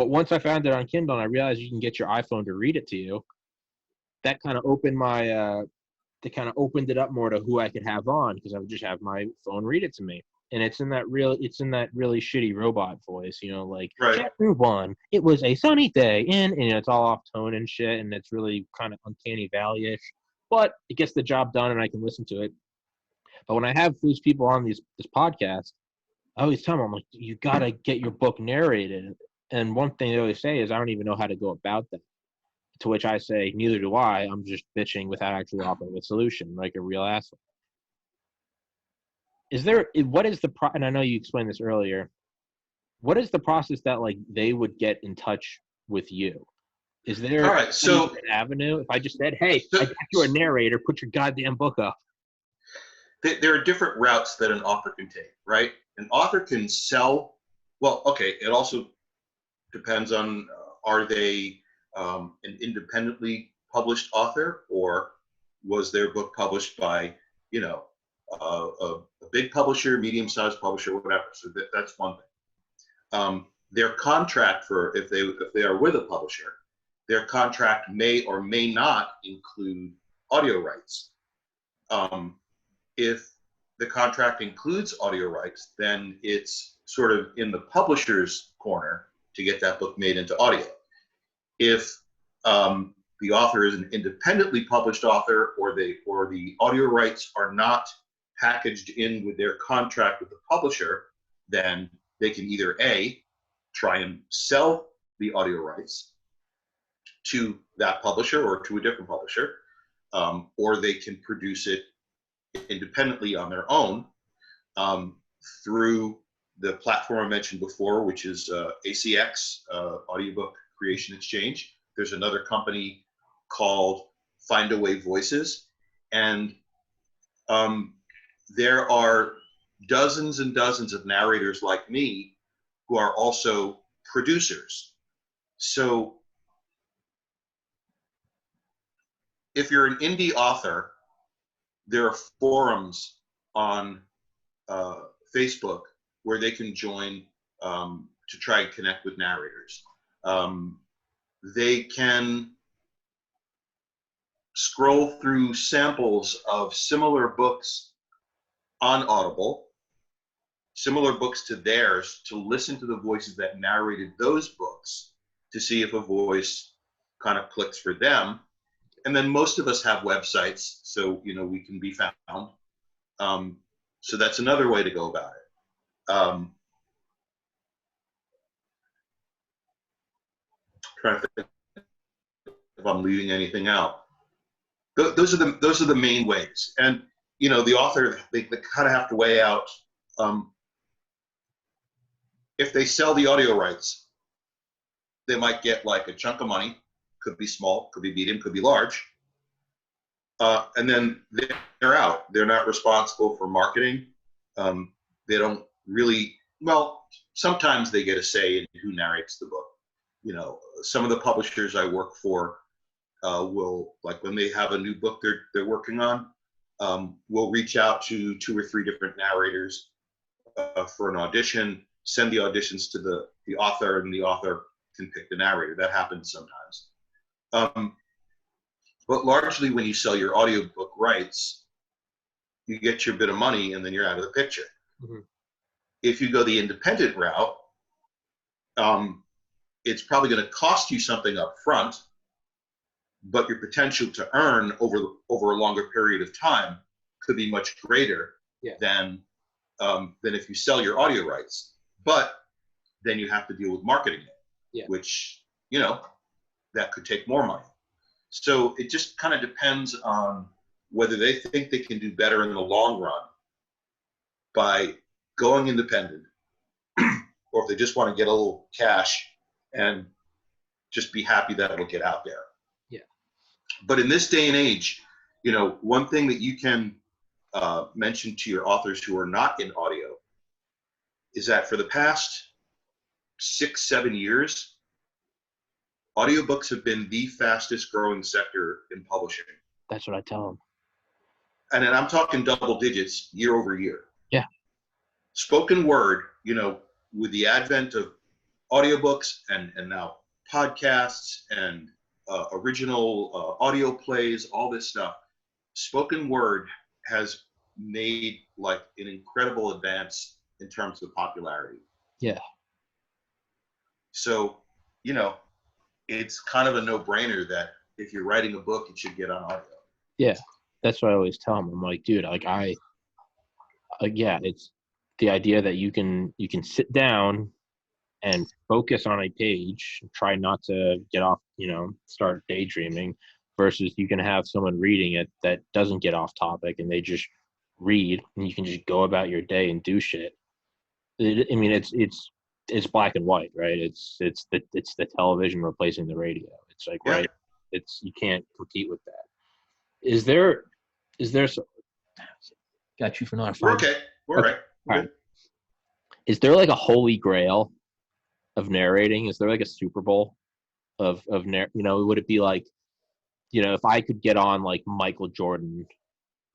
But once I found it on Kindle and I realized you can get your iPhone to read it to you, that kind of opened it up more to who I could have on, because I would just have my phone read it to me. And it's in that really shitty robot voice, like Right. chapter 1, it was a sunny day and it's all off tone and shit, and it's really kind of uncanny valley-ish, but it gets the job done and I can listen to it. But when I have these people on this podcast, I always tell them, I'm like, you gotta get your book narrated. And one thing they always say is, I don't even know how to go about that. To which I say, neither do I. I'm just bitching without actually offering a solution, like a real asshole. What is and I know you explained this earlier, what is the process that like they would get in touch with you? Is there all right, so an avenue? If I just said, hey, so, I got you a narrator, put your goddamn book up. there are different routes that an author can take, right? An author can sell, well, okay, it also depends on, are they an independently published author, or was their book published by, a big publisher, medium-sized publisher, whatever. So that's one thing. Their contract, for if they are with a publisher, their contract may or may not include audio rights. If the contract includes audio rights, then it's sort of in the publisher's corner to get that book made into audio. If the author is an independently published author, or the audio rights are not packaged in with their contract with the publisher, then they can either A, try and sell the audio rights to that publisher or to a different publisher, or they can produce it independently on their own through the platform I mentioned before, which is ACX, Audiobook Creation Exchange. There's another company called Findaway Voices, and there are dozens and dozens of narrators like me who are also producers. So if you're an indie author, there are forums on Facebook where they can join to try and connect with narrators. They can scroll through samples of similar books on Audible, similar books to theirs, to listen to the voices that narrated those books to see if a voice kind of clicks for them. And then most of us have websites, so we can be found. So that's another way to go about it. Trying to think if I'm leaving anything out. Those are the main ways. And the author, they kind of have to weigh out, if they sell the audio rights, they might get like a chunk of money. Could be small, could be medium, could be large. And then they're out. They're not responsible for marketing. They don't really, well, sometimes they get a say in who narrates the book. Some of the publishers I work for will, like when they have a new book they're working on, will reach out to 2 or 3 different narrators for an audition, send the auditions to the author, and the author can pick the narrator. That happens sometimes. But largely when you sell your audiobook rights, you get your bit of money and then you're out of the picture. Mm-hmm. If you go the independent route, it's probably going to cost you something up front, but your potential to earn over a longer period of time could be much greater than if you sell your audio rights. But then you have to deal with marketing it, which, that could take more money. So it just kind of depends on whether they think they can do better in the long run by going independent, or if they just want to get a little cash and just be happy that it'll get out there. Yeah. But in this day and age, one thing that you can mention to your authors who are not in audio is that for the past 6-7 years, audiobooks have been the fastest growing sector in publishing. That's what I tell them. And then I'm talking double digits year over year. Yeah. Spoken word, with the advent of audiobooks and now podcasts and original audio plays, all this stuff. Spoken word has made like an incredible advance in terms of popularity. Yeah. So, it's kind of a no-brainer that if you're writing a book, it should get on audio. Yeah. That's what I always tell them. I'm like, dude, like yeah, it's the idea that you can sit down and focus on a page, try not to get off, start daydreaming, versus you can have someone reading it that doesn't get off topic and they just read and you can just go about your day and do shit. It's black and white, right? It's the television replacing the radio. It's like, Yeah. right. You can't compete with that. Is there got you for not We're finding. okay. We're all right. All right. Is there like a holy grail of narrating? Is there like a Super Bowl of would it be like, if I could get on like Michael Jordan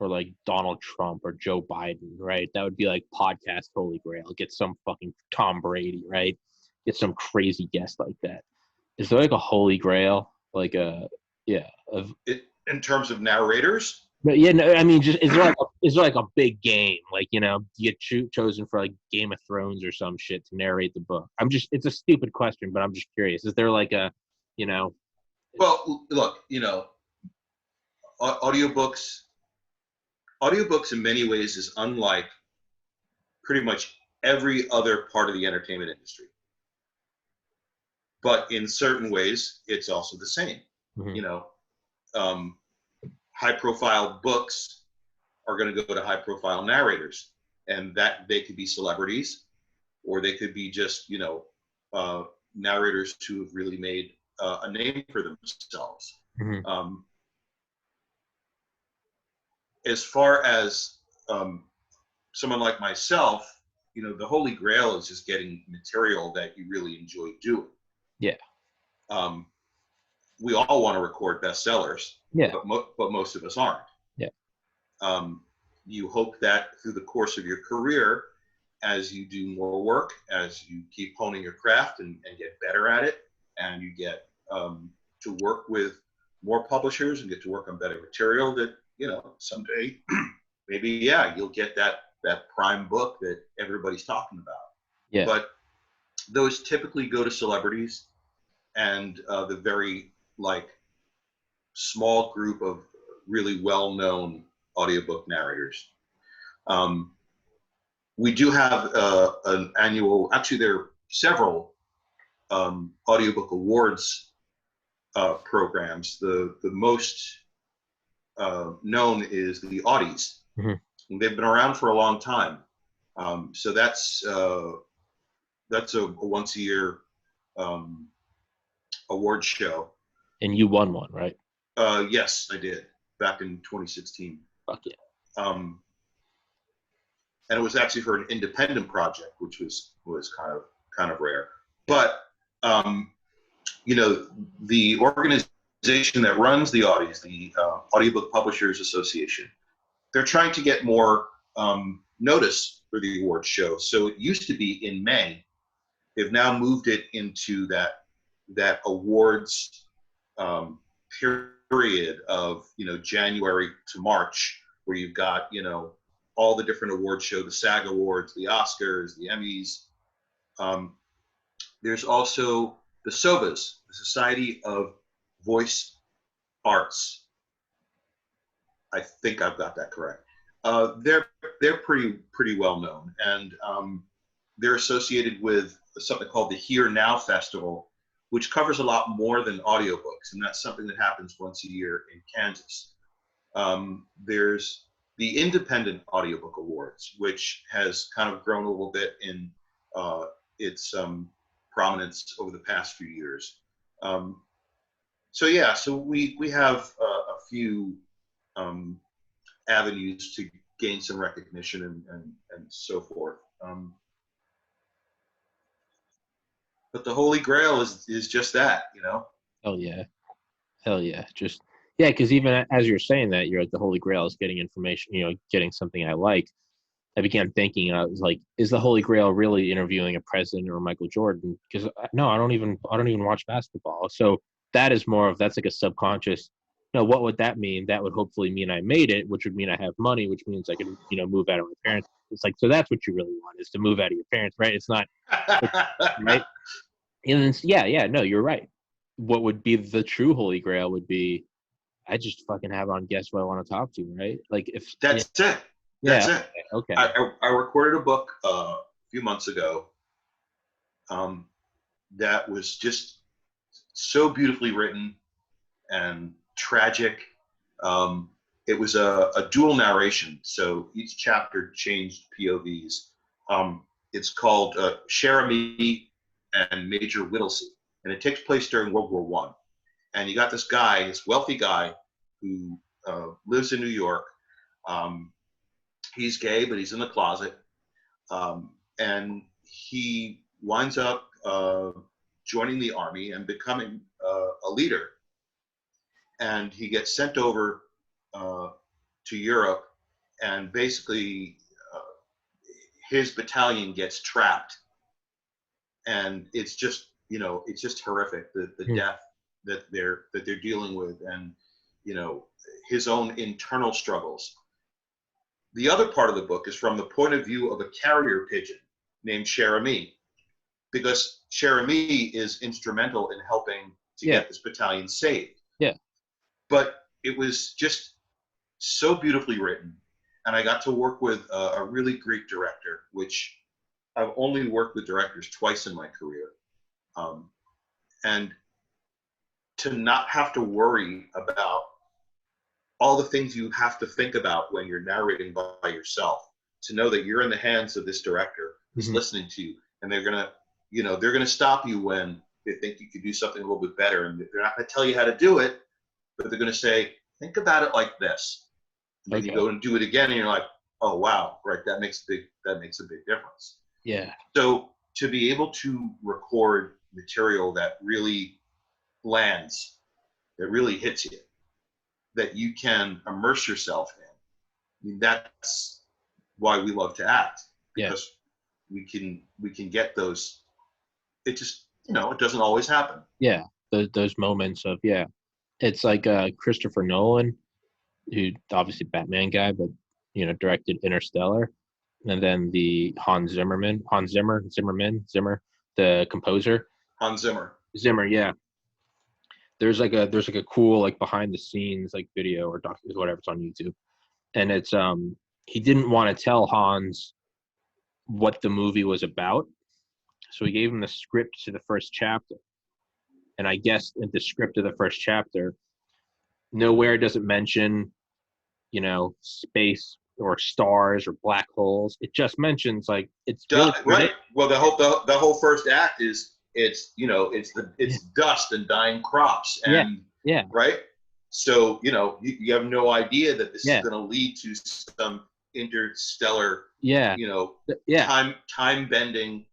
or like Donald Trump or Joe Biden, right? That would be like podcast holy grail. Get some fucking Tom Brady, right? Get some crazy guest like that. Is there like a holy grail? Like In terms of narrators? But yeah, no, I mean, just is there like a big game? Like, you get chosen for like Game of Thrones or some shit to narrate the book? It's a stupid question, but I'm just curious. Is there like a, Well, look, audiobooks in many ways is unlike pretty much every other part of the entertainment industry. But in certain ways, it's also the same. Mm-hmm. High-profile books are going to go to high-profile narrators, and that they could be celebrities, or they could be just, narrators who have really made a name for themselves. Mm-hmm. As far as someone like myself, the Holy Grail is just getting material that you really enjoy doing. Yeah. We all want to record bestsellers, yeah, but most of us aren't. Yeah. You hope that through the course of your career, as you do more work, as you keep honing your craft and get better at it, and you get to work with more publishers and get to work on better material, that someday maybe you'll get that prime book that everybody's talking about. Yeah. But those typically go to celebrities and the very small group of really well-known audiobook narrators. We do have an annual, actually there are several audiobook awards programs. The most known is the Audies. Mm-hmm. They've been around for a long time. So that's a once a year award show. And you won one, right? Yes, I did, back in 2016. Fuck yeah. And it was actually for an independent project, which was kind of rare. But the organization that runs the Audies, the Audiobook Publishers Association, they're trying to get more notice for the award show. So it used to be in May. They've now moved it into that awards period of January to March, where you've got all the different award shows, the SAG Awards, the Oscars, the Emmys. There's also the SOVAs, the Society of Voice Arts. I think I've got that correct. They're pretty well known, and they're associated with something called the Here Now Festival, which covers a lot more than audiobooks, and that's something that happens once a year in Kansas. There's the Independent Audiobook Awards, which has kind of grown a little bit in its prominence over the past few years. So we have a few avenues to gain some recognition and so forth. But the Holy Grail is just that, Hell yeah. Just because even as you're saying that, you're like, the Holy Grail is getting information, getting something I like. I began thinking, I was like, is the Holy Grail really interviewing a president or Michael Jordan? Because no, I don't even watch basketball. So that's like a subconscious. No, what would that mean? That would hopefully mean I made it, which would mean I have money, which means I can, move out of my parents. It's like, so that's what you really want, is to move out of your parents, right? It's not, right? And then, yeah, no, you're right. What would be the true Holy Grail would be, I just fucking have on guess what I want to talk to, right? Like if That's it. yeah, That's it. okay. I recorded a book a few months ago that was just so beautifully written and tragic. It was a dual narration, so each chapter changed POVs. It's called Cherami and Major Whittlesey, and it takes place during World War One. And you got this guy, this wealthy guy, who lives in New York. He's gay, but he's in the closet, and he winds up joining the army and becoming a leader. And he gets sent over to Europe, and basically his battalion gets trapped, and it's just horrific, the death that they're dealing with, and his own internal struggles. The other part of the book is from the point of view of a carrier pigeon named Cherami, because Cherami is instrumental in helping to get this battalion saved. Yeah. But it was just so beautifully written, and I got to work with a really great director, which I've only worked with directors twice in my career, and to not have to worry about all the things you have to think about when you're narrating by yourself, to know that you're in the hands of this director who's listening to you, and they're gonna stop you when they think you could do something a little bit better, and they're not gonna tell you how to do it, but they're gonna say, think about it like this. And then you go and do it again, and you're like, oh wow, right, that makes a big difference. Yeah. So to be able to record material that really lands, that really hits you, that you can immerse yourself in, I mean, that's why we love to act, because we can get those. It just it doesn't always happen. Yeah, those moments of it's like Christopher Nolan, who obviously Batman guy, but directed Interstellar, and then the Zimmer, the composer. Hans Zimmer, yeah. There's like a cool like behind the scenes like video or whatever, it's on YouTube, and it's he didn't want to tell Hans what the movie was about, so he gave him the script to the first chapter, and I guess in the script of the first chapter, nowhere does it mention space or stars or black holes. It just mentions like it's really right. Well, the whole first act is it's dust and dying crops, and right. So you have no idea that this is going to lead to some interstellar time bending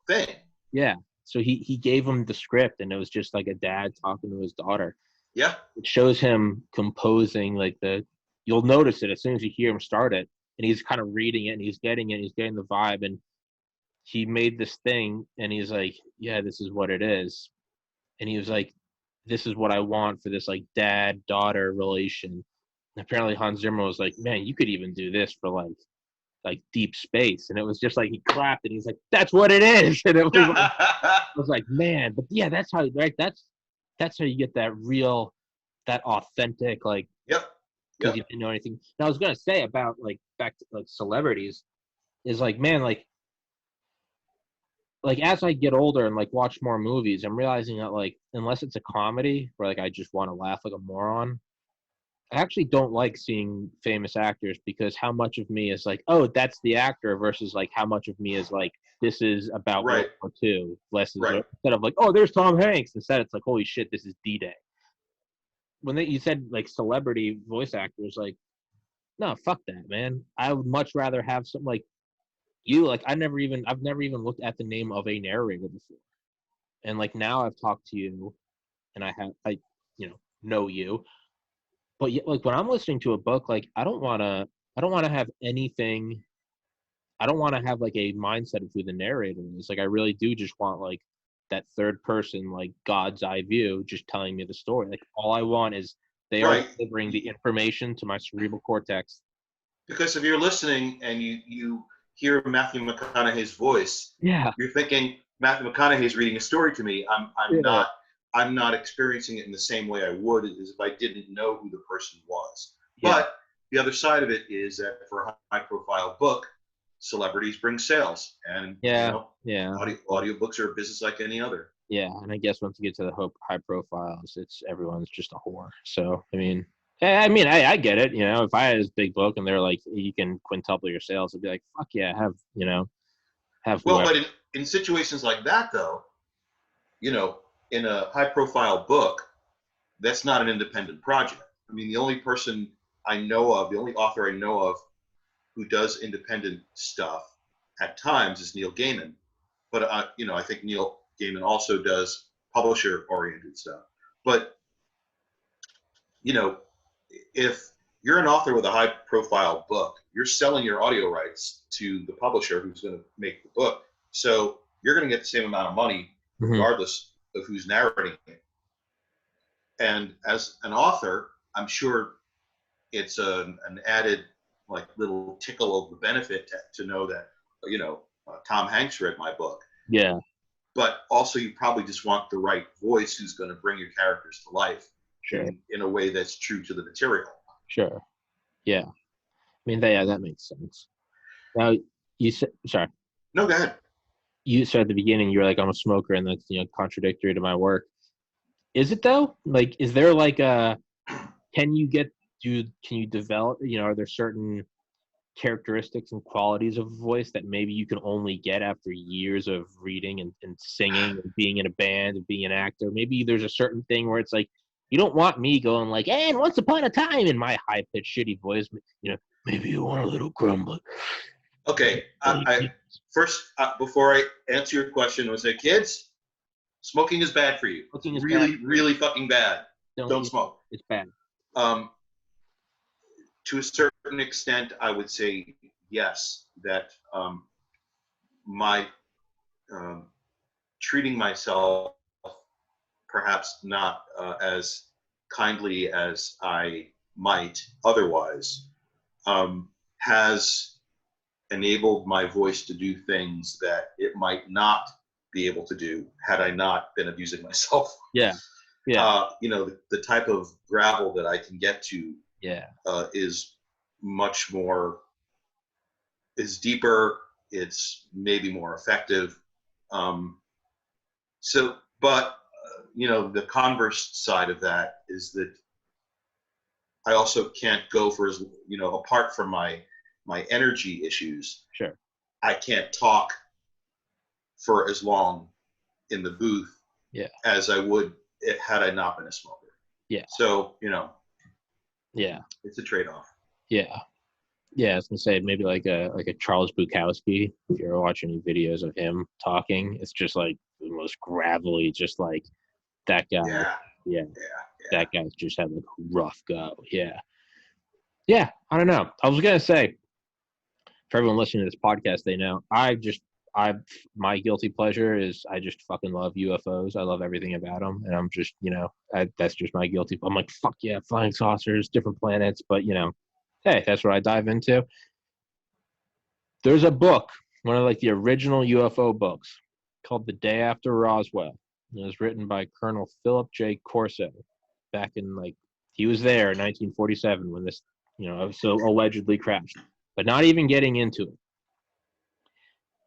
thing. Yeah. So he gave him the script, and it was just like a dad talking to his daughter. Yeah. It shows him composing like you'll notice it as soon as you hear him start it, and he's kind of reading it, and he's getting the vibe, and he made this thing, and he's like, yeah, this is what it is. And he was like, this is what I want for this like dad-daughter relation. And apparently Hans Zimmer was like, man, you could even do this for like deep space. And it was just like he clapped, and he's like, that's what it is. And it was like, I was like, man, but yeah, that's how you get that real, that authentic, like, because you didn't know anything. And I was gonna say about like back to like celebrities, is like, man, like as I get older and like watch more movies, I'm realizing that like unless it's a comedy where like I just want to laugh like a moron, I actually don't like seeing famous actors, because how much of me is like, oh, that's the actor, versus like how much of me is like, this is about World War II. Instead of like, oh, there's Tom Hanks. Instead, it's like, holy shit, this is D-Day. When you said like celebrity voice actors, like, no, fuck that, man. I would much rather have some like you. Like I've never even looked at the name of a narrator before, and like now I've talked to you, and I know you. But like when I'm listening to a book, like I don't want to have anything I don't want to have like a mindset of who the narrator is. Like I really do just want like that third person, like God's eye view, just telling me the story. Like all I want is they are Right. delivering the information to my cerebral cortex. Because if you're listening and you hear Matthew McConaughey's voice, Yeah. you're thinking Matthew McConaughey's reading a story to me. Yeah. I'm not experiencing it in the same way I would as if I didn't know who the person was. Yeah. But the other side of it is that for a high profile book, celebrities bring sales, and Yeah. Yeah. audiobooks are a business like any other. Yeah. And I guess once you get to the high profiles, it's everyone's just a whore. So I get it. You know, if I had this big book and they're like, you can quintuple your sales, I'd be like, fuck yeah, have Well, whoever. but in situations like that, though, you know, in a high profile book, that's not an independent project. I mean, the only author I know of who does independent stuff at times is Neil Gaiman. But, I think Neil Gaiman also does publisher oriented stuff. But, if you're an author with a high profile book, you're selling your audio rights to the publisher who's going to make the book. So you're going to get the same amount of money regardless of who's narrating it. And as an author, I'm sure it's an added like little tickle of the benefit to know that, Tom Hanks read my book. Yeah. But also you probably just want the right voice who's going to bring your characters to life. Sure. In a way that's true to the material. Sure. Yeah. I mean, that makes sense. Now, you said, sorry. No, go ahead. You said at the beginning, you were like, I'm a smoker, and that's, contradictory to my work. Is it though? Like, is there like can you develop, are there certain characteristics and qualities of voice that maybe you can only get after years of reading and singing and being in a band and being an actor? Maybe there's a certain thing where it's like, you don't want me going like, and once upon a time in my high-pitched shitty voice, maybe you want a little crumble. Okay, I first, before I answer your question, I would say, kids, smoking is bad for you. Smoking is really, bad. really fucking bad. Don't smoke. It's bad. To a certain extent, I would say yes, that my treating myself perhaps not as kindly as I might otherwise has enabled my voice to do things that it might not be able to do had I not been abusing myself. Yeah. The type of gravel that I can get to is much more, is deeper, it's maybe more effective. The converse side of that is that I also can't go for as, apart from my energy issues. Sure. I can't talk for as long in the booth as I would had I not been a smoker. Yeah. So, yeah, it's a trade-off. Yeah. Yeah, I was gonna say maybe like a Charles Bukowski. If you're watching any videos of him talking, it's just like the most gravelly, just like that guy. Yeah. That guy's just had like a rough go. Yeah. Yeah. I don't know. I was gonna say, for everyone listening to this podcast, they know my guilty pleasure is I just fucking love UFOs. I love everything about them, and I'm just that's just my guilty. I'm like, fuck yeah, flying saucers, different planets, but hey, that's what I dive into. There's a book, one of like the original UFO books, called The Day After Roswell. It was written by Colonel Philip J. Corso back in he was there in 1947 when this, so allegedly crashed. But not even getting into it.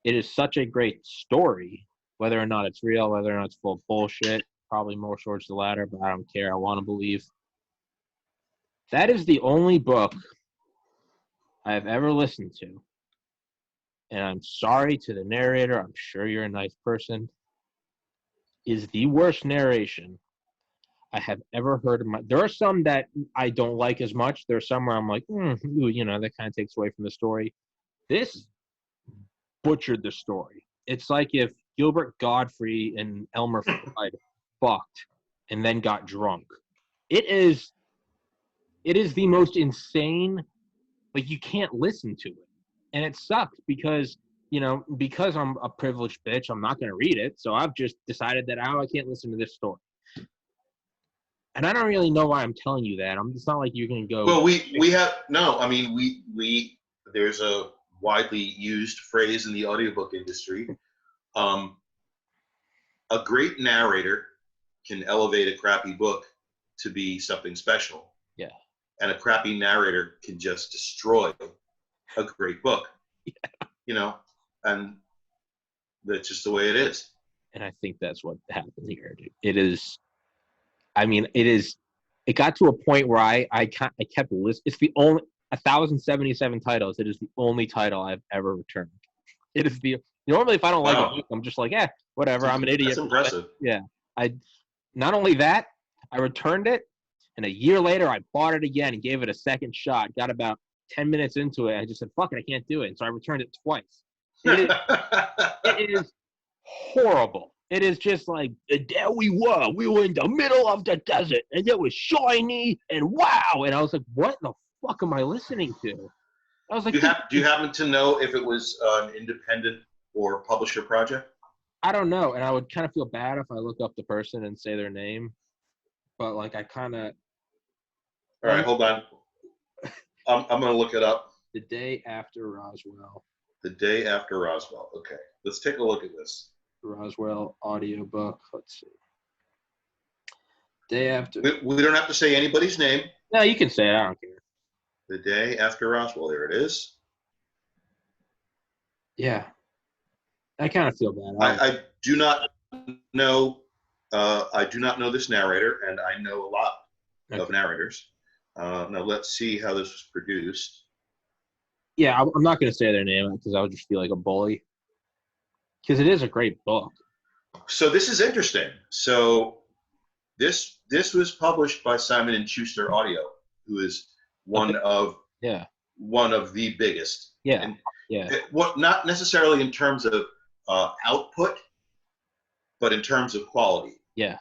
It is such a great story, whether or not it's real, whether or not it's full of bullshit, probably more towards the latter, but I don't care. I want to believe. That is the only book I have ever listened to. And I'm sorry to the narrator, I'm sure you're a nice person, is the worst narration I have ever heard of. There are some that I don't like as much. There are some where I'm like, that kind of takes away from the story. This butchered the story. It's like if Gilbert Gottfried and Elmer Fudd fucked and then got drunk. It is the most insane, you can't listen to it. And it sucks because, because I'm a privileged bitch, I'm not going to read it. So I've just decided that I can't listen to this story. And I don't really know why I'm telling you that. It's not like you're going to go. Well, we have no. I mean, we there's a widely used phrase in the audiobook industry. A great narrator can elevate a crappy book to be something special. Yeah. And a crappy narrator can just destroy a great book. Yeah. And that's just the way it is. And I think that's what happened here. It is. It got to a point where I kept listening. It's the only 1,077 titles. It is the only title I've ever returned. It is normally if I don't like a book, I'm just like, whatever. I'm an idiot. That's impressive. Yeah. Not only that, I returned it, and a year later I bought it again and gave it a second shot. Got about 10 minutes into it. I just said, fuck it, I can't do it. And so I returned it twice. It is horrible. It is just like, there we were. We were in the middle of the desert, and it was shiny, and wow. And I was like, what the fuck am I listening to? I was like, do you happen to know if it was an independent or publisher project? I don't know. And I would kind of feel bad if I look up the person and say their name. But, like, I kind of... All right, hold on. I'm going to look it up. The Day After Roswell. The Day After Roswell. Okay. Let's take a look at this. Roswell audiobook. Let's see. Day After. We don't have to say anybody's name. No, you can say it. I don't care. The Day After Roswell. There it is. Yeah. I kind of feel bad. I do not know. I do not know this narrator, and I know a lot of narrators. Now let's see how this was produced. Yeah, I'm not going to say their name because I would just feel like a bully. Because it is a great book. So this is interesting. So this was published by Simon & Schuster Audio, who is one of the biggest. Yeah. And yeah. What not necessarily in terms of output, but in terms of quality. Yeah.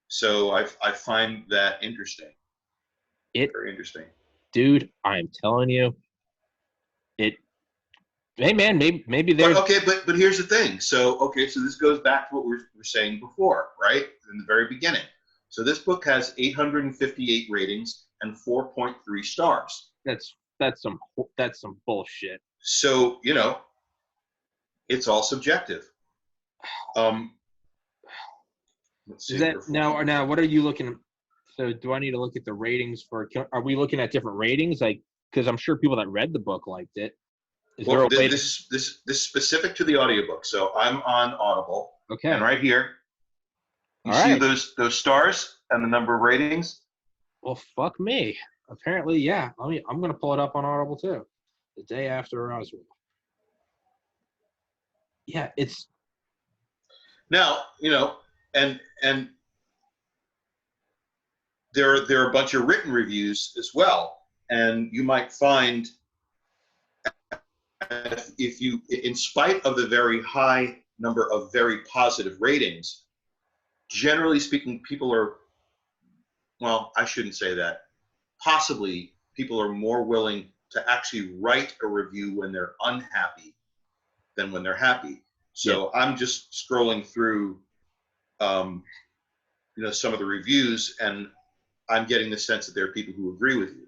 So I find that interesting. Very interesting. Dude, I'm telling you, hey man, maybe there's... But here's the thing. So this goes back to what we were saying before, right? In the very beginning. So this book has 858 ratings and 4.3 stars. That's some bullshit. So, it's all subjective. Let's see. Is that now what are you looking? So do I need to look at the ratings for? Are we looking at different ratings? Like, because I'm sure people that read the book liked it. This is specific to the audiobook. So I'm on Audible. Okay. And right here, you see those stars and the number of ratings? Well, fuck me. Apparently, yeah. I'm gonna pull it up on Audible too. The Day After Roswell. Yeah, it's now, and there are a bunch of written reviews as well, and you might find if you, in spite of the very high number of very positive ratings, generally speaking, people are, well, I shouldn't say that. Possibly people are more willing to actually write a review when they're unhappy than when they're happy. So I'm just scrolling through, some of the reviews, and I'm getting the sense that there are people who agree with you.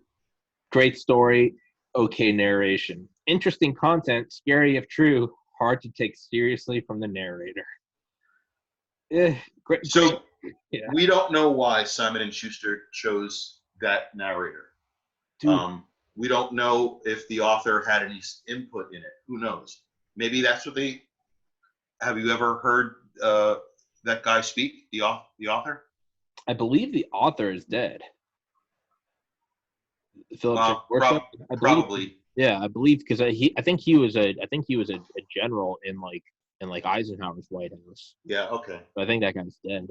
Great story, okay narration. Interesting content, scary if true, hard to take seriously from the narrator. Great. So we don't know why Simon & Schuster chose that narrator. We don't know if the author had any input in it. Who knows? Maybe that's what they... Have you ever heard that guy speak, the author? I believe the author is dead. Philip probably. Yeah, I believe because I think he was a general in Eisenhower's White House. Yeah. Okay. But I think that guy's dead.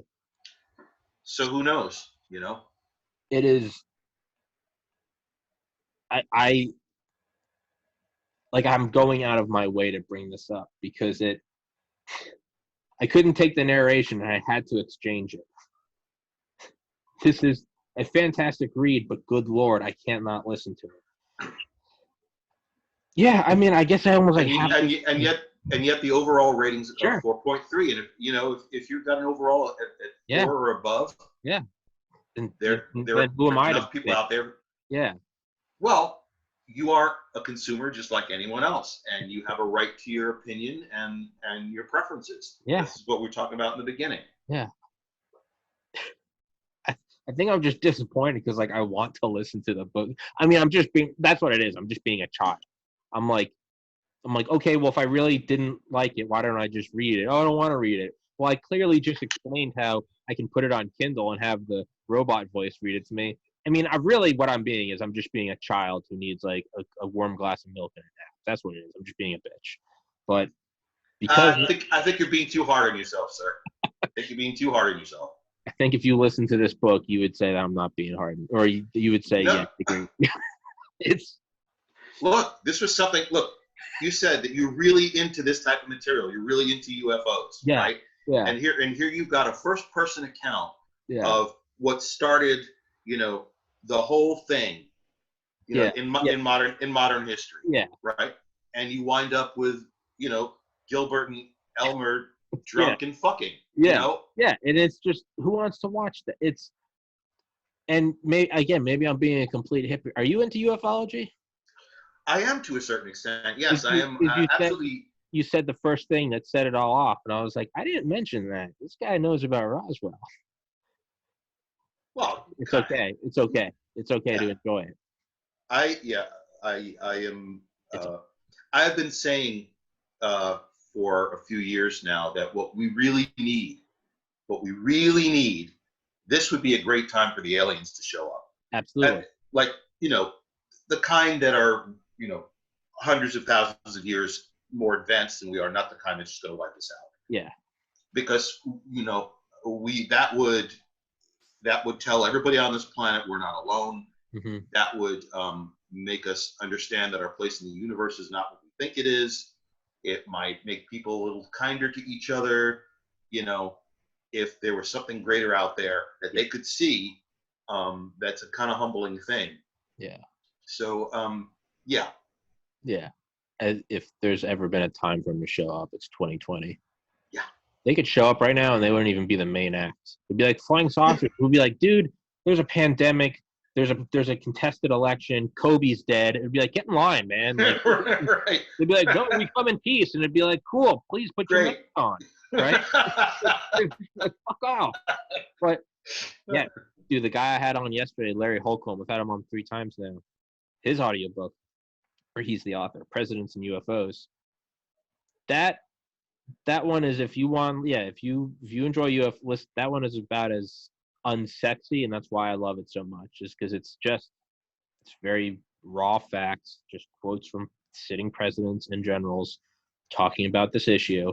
So who knows? It is. I'm going out of my way to bring this up because I couldn't take the narration and I had to exchange it. This is a fantastic read, but good Lord, I can't not listen to it. Yeah, I mean, I guess I almost like and you, have and, to. you, and yet the overall ratings are Sure. 4.3. And if you've got an overall at Yeah. 4 or above, Yeah. And there then who am are I to enough people bitch? out there. Yeah. Well, you are a consumer just like anyone else, and you have a right to your opinion and your preferences. Yeah. This is what we are talking about in the beginning. Yeah. I think I'm just disappointed because like I want to listen to the book. I mean, that's what it is. I'm just being a child. I'm like, okay, well, if I really didn't like it, why don't I just read it? Oh, I don't want to read it. Well, I clearly just explained how I can put it on Kindle and have the robot voice read it to me. I mean, what I'm being is I'm just being a child who needs like a warm glass of milk and a nap. That's what it is. I'm just being a bitch. But because I think you're being too hard on yourself, sir. I think you're being too hard on yourself. I think if you listen to this book, you would say that I'm not being hard, or you would say, No, yeah, it's look, this was something. Look, you said that you're really into this type of material. You're really into UFOs, yeah, right? yeah, And here you've got a first-person account yeah, of what started, the whole thing, yeah, yeah, in modern history, yeah, right? And you wind up with, Gilbert and Elmer yeah, drunk and fucking, yeah, yeah, and it's just who wants to watch that? And maybe I'm being a complete hippie. Are you into ufology? I am to a certain extent. Because Yes, I am you said absolutely. you said the first thing that set it all off, and I was like, I didn't mention that. This guy knows about Roswell. Well, It's okay. It's okay. It's okay yeah. to enjoy it. Yeah, I am. It's I have been saying uh, for a few years now that what we really need, this would be a great time for the aliens to show up. absolutely. Like, the kind that are, hundreds of thousands of years more advanced than we are, not the kind that's just going to wipe us out. Yeah. Because, we that would tell everybody on this planet we're not alone. Mm-hmm. That would make us understand that our place in the universe is not what we think it is. It might make people a little kinder to each other. If there was something greater out there that they could see, that's a kind of humbling thing. Yeah. So, yeah. Yeah. As if there's ever been a time for them to show up, it's 2020. Yeah. They could show up right now and they wouldn't even be the main act. It'd be like flying saucers. We'd be like, dude, there's a pandemic. There's a contested election. Kobe's dead. It'd be like, get in line, man. Like, Right. they'd be like, no, we come in peace. And it'd be like, cool, please put your mask on. Right? Like, fuck off. But yeah, dude, the guy I had on yesterday, Larry Holcomb, I've had him on 3 times now. His audiobook, or he's the author, Presidents and UFOs. That one is if you enjoy UFOs, that one is about as unsexy, and that's why I love it so much, is because it's very raw facts, just quotes from sitting presidents and generals talking about this issue,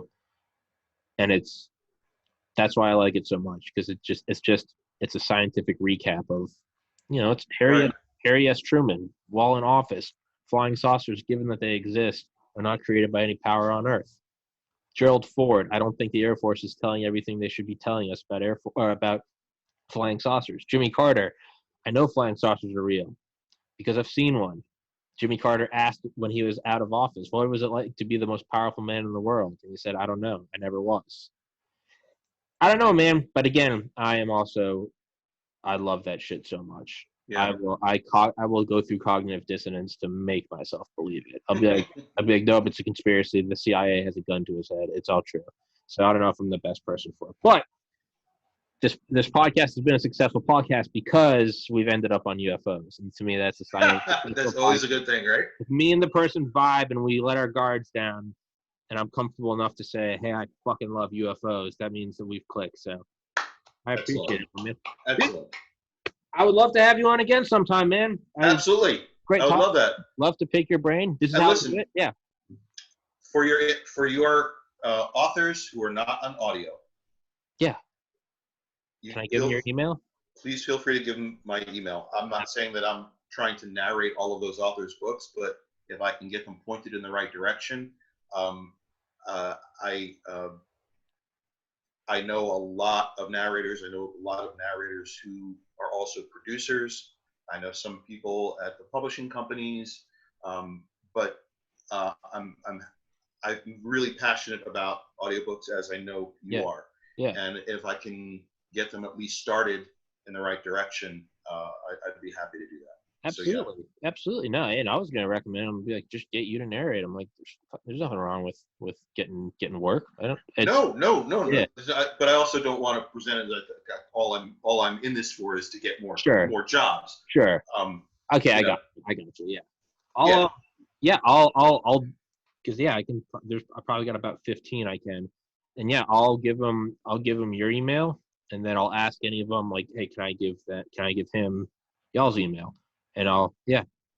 and that's why I like it so much, because it's a scientific recap of, it's Right. Harry S. Truman while in office, flying saucers, given that they exist, are not created by any power on Earth. Gerald Ford, I don't think the Air Force is telling everything they should be telling us about flying saucers. Jimmy Carter, I know flying saucers are real because I've seen one. Jimmy Carter asked when he was out of office, what was it like to be the most powerful man in the world? And he said, I don't know. I never was. I don't know, man. But again, I love that shit so much. Yeah. I will go through cognitive dissonance to make myself believe it. I'll be like, no, it's a conspiracy. The CIA has a gun to his head. It's all true. So I don't know if I'm the best person for it. But this podcast has been a successful podcast because we've ended up on UFOs. And to me, that's a sign of That's always a good thing, right? if me and the person vibe and we let our guards down and I'm comfortable enough to say, hey, I fucking love UFOs, that means that we've clicked. So I appreciate it from you. Excellent. I would love to have you on again sometime, man. Absolutely. Great I would talk. love that. Love to pick your brain. This is And how listen, we do it. Yeah. For your authors who are not on audio. Yeah. Can I give them your email? Please feel free to give them my email. I'm not saying that I'm trying to narrate all of those authors' books, but if I can get them pointed in the right direction, I know a lot of narrators. I know a lot of narrators who are also producers. I know some people at the publishing companies, but I'm really passionate about audiobooks, as I know you are. Yeah. And if I can get them at least started in the right direction, I'd be happy to do that. Absolutely. So, Absolutely. No, and I was going to recommend them, be like, just get you to narrate. I'm like, there's nothing wrong with getting work. No. Yeah. But I also don't want to present it like all I'm in this for is to get more jobs. Sure. Okay, I got you. Yeah. I'll because I can. I probably got about 15 I can, and yeah, I'll give them your email, and then I'll ask any of them like, hey, can I give him y'all's email, and I'd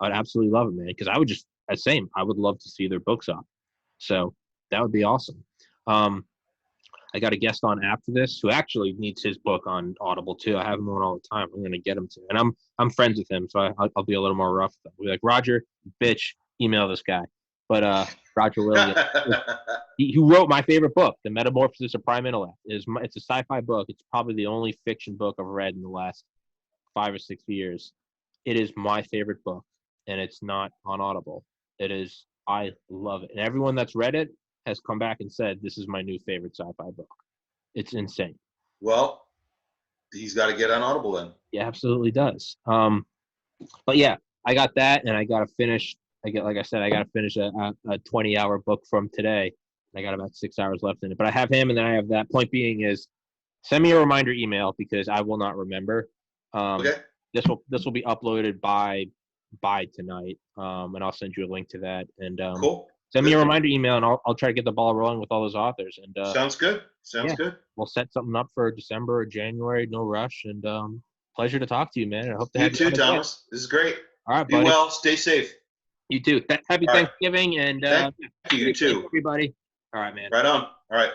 absolutely love it, man, because I would just I would love to see their books up, so that would be awesome. I got a guest on after this who actually needs his book on Audible too. I have him on all the time. I'm gonna get him to, and I'm friends with him, so I'll be a little more rough. I'll be like, Roger, bitch, email this guy. But Roger Williams, he wrote my favorite book, The Metamorphosis of Prime Intellect. It's a sci-fi book. It's probably the only fiction book I've read in the last 5 or 6 years. It is my favorite book, and it's not on Audible. It is. I love it, and everyone that's read it has come back and said, this is my new favorite sci-fi book. It's insane. Well, he's got to get on Audible then. He absolutely does. But yeah, I got that, and I got to finish. I got to finish a 20-hour book from today. I got about 6 hours left in it. But I have him, and then I have that. Point being is, send me a reminder email because I will not remember. Okay. This will be uploaded by tonight, and I'll send you a link to that. And cool. Send me a reminder email, and I'll try to get the ball rolling with all those authors. And sounds good. Good. We'll set something up for December or January. No rush. And pleasure to talk to you, man. I hope to have you too, Thomas. This is great. All right, buddy. Be well. Stay safe. You too. Happy Thanksgiving, and thank you. You too, everybody. All right, man. Right on. All right.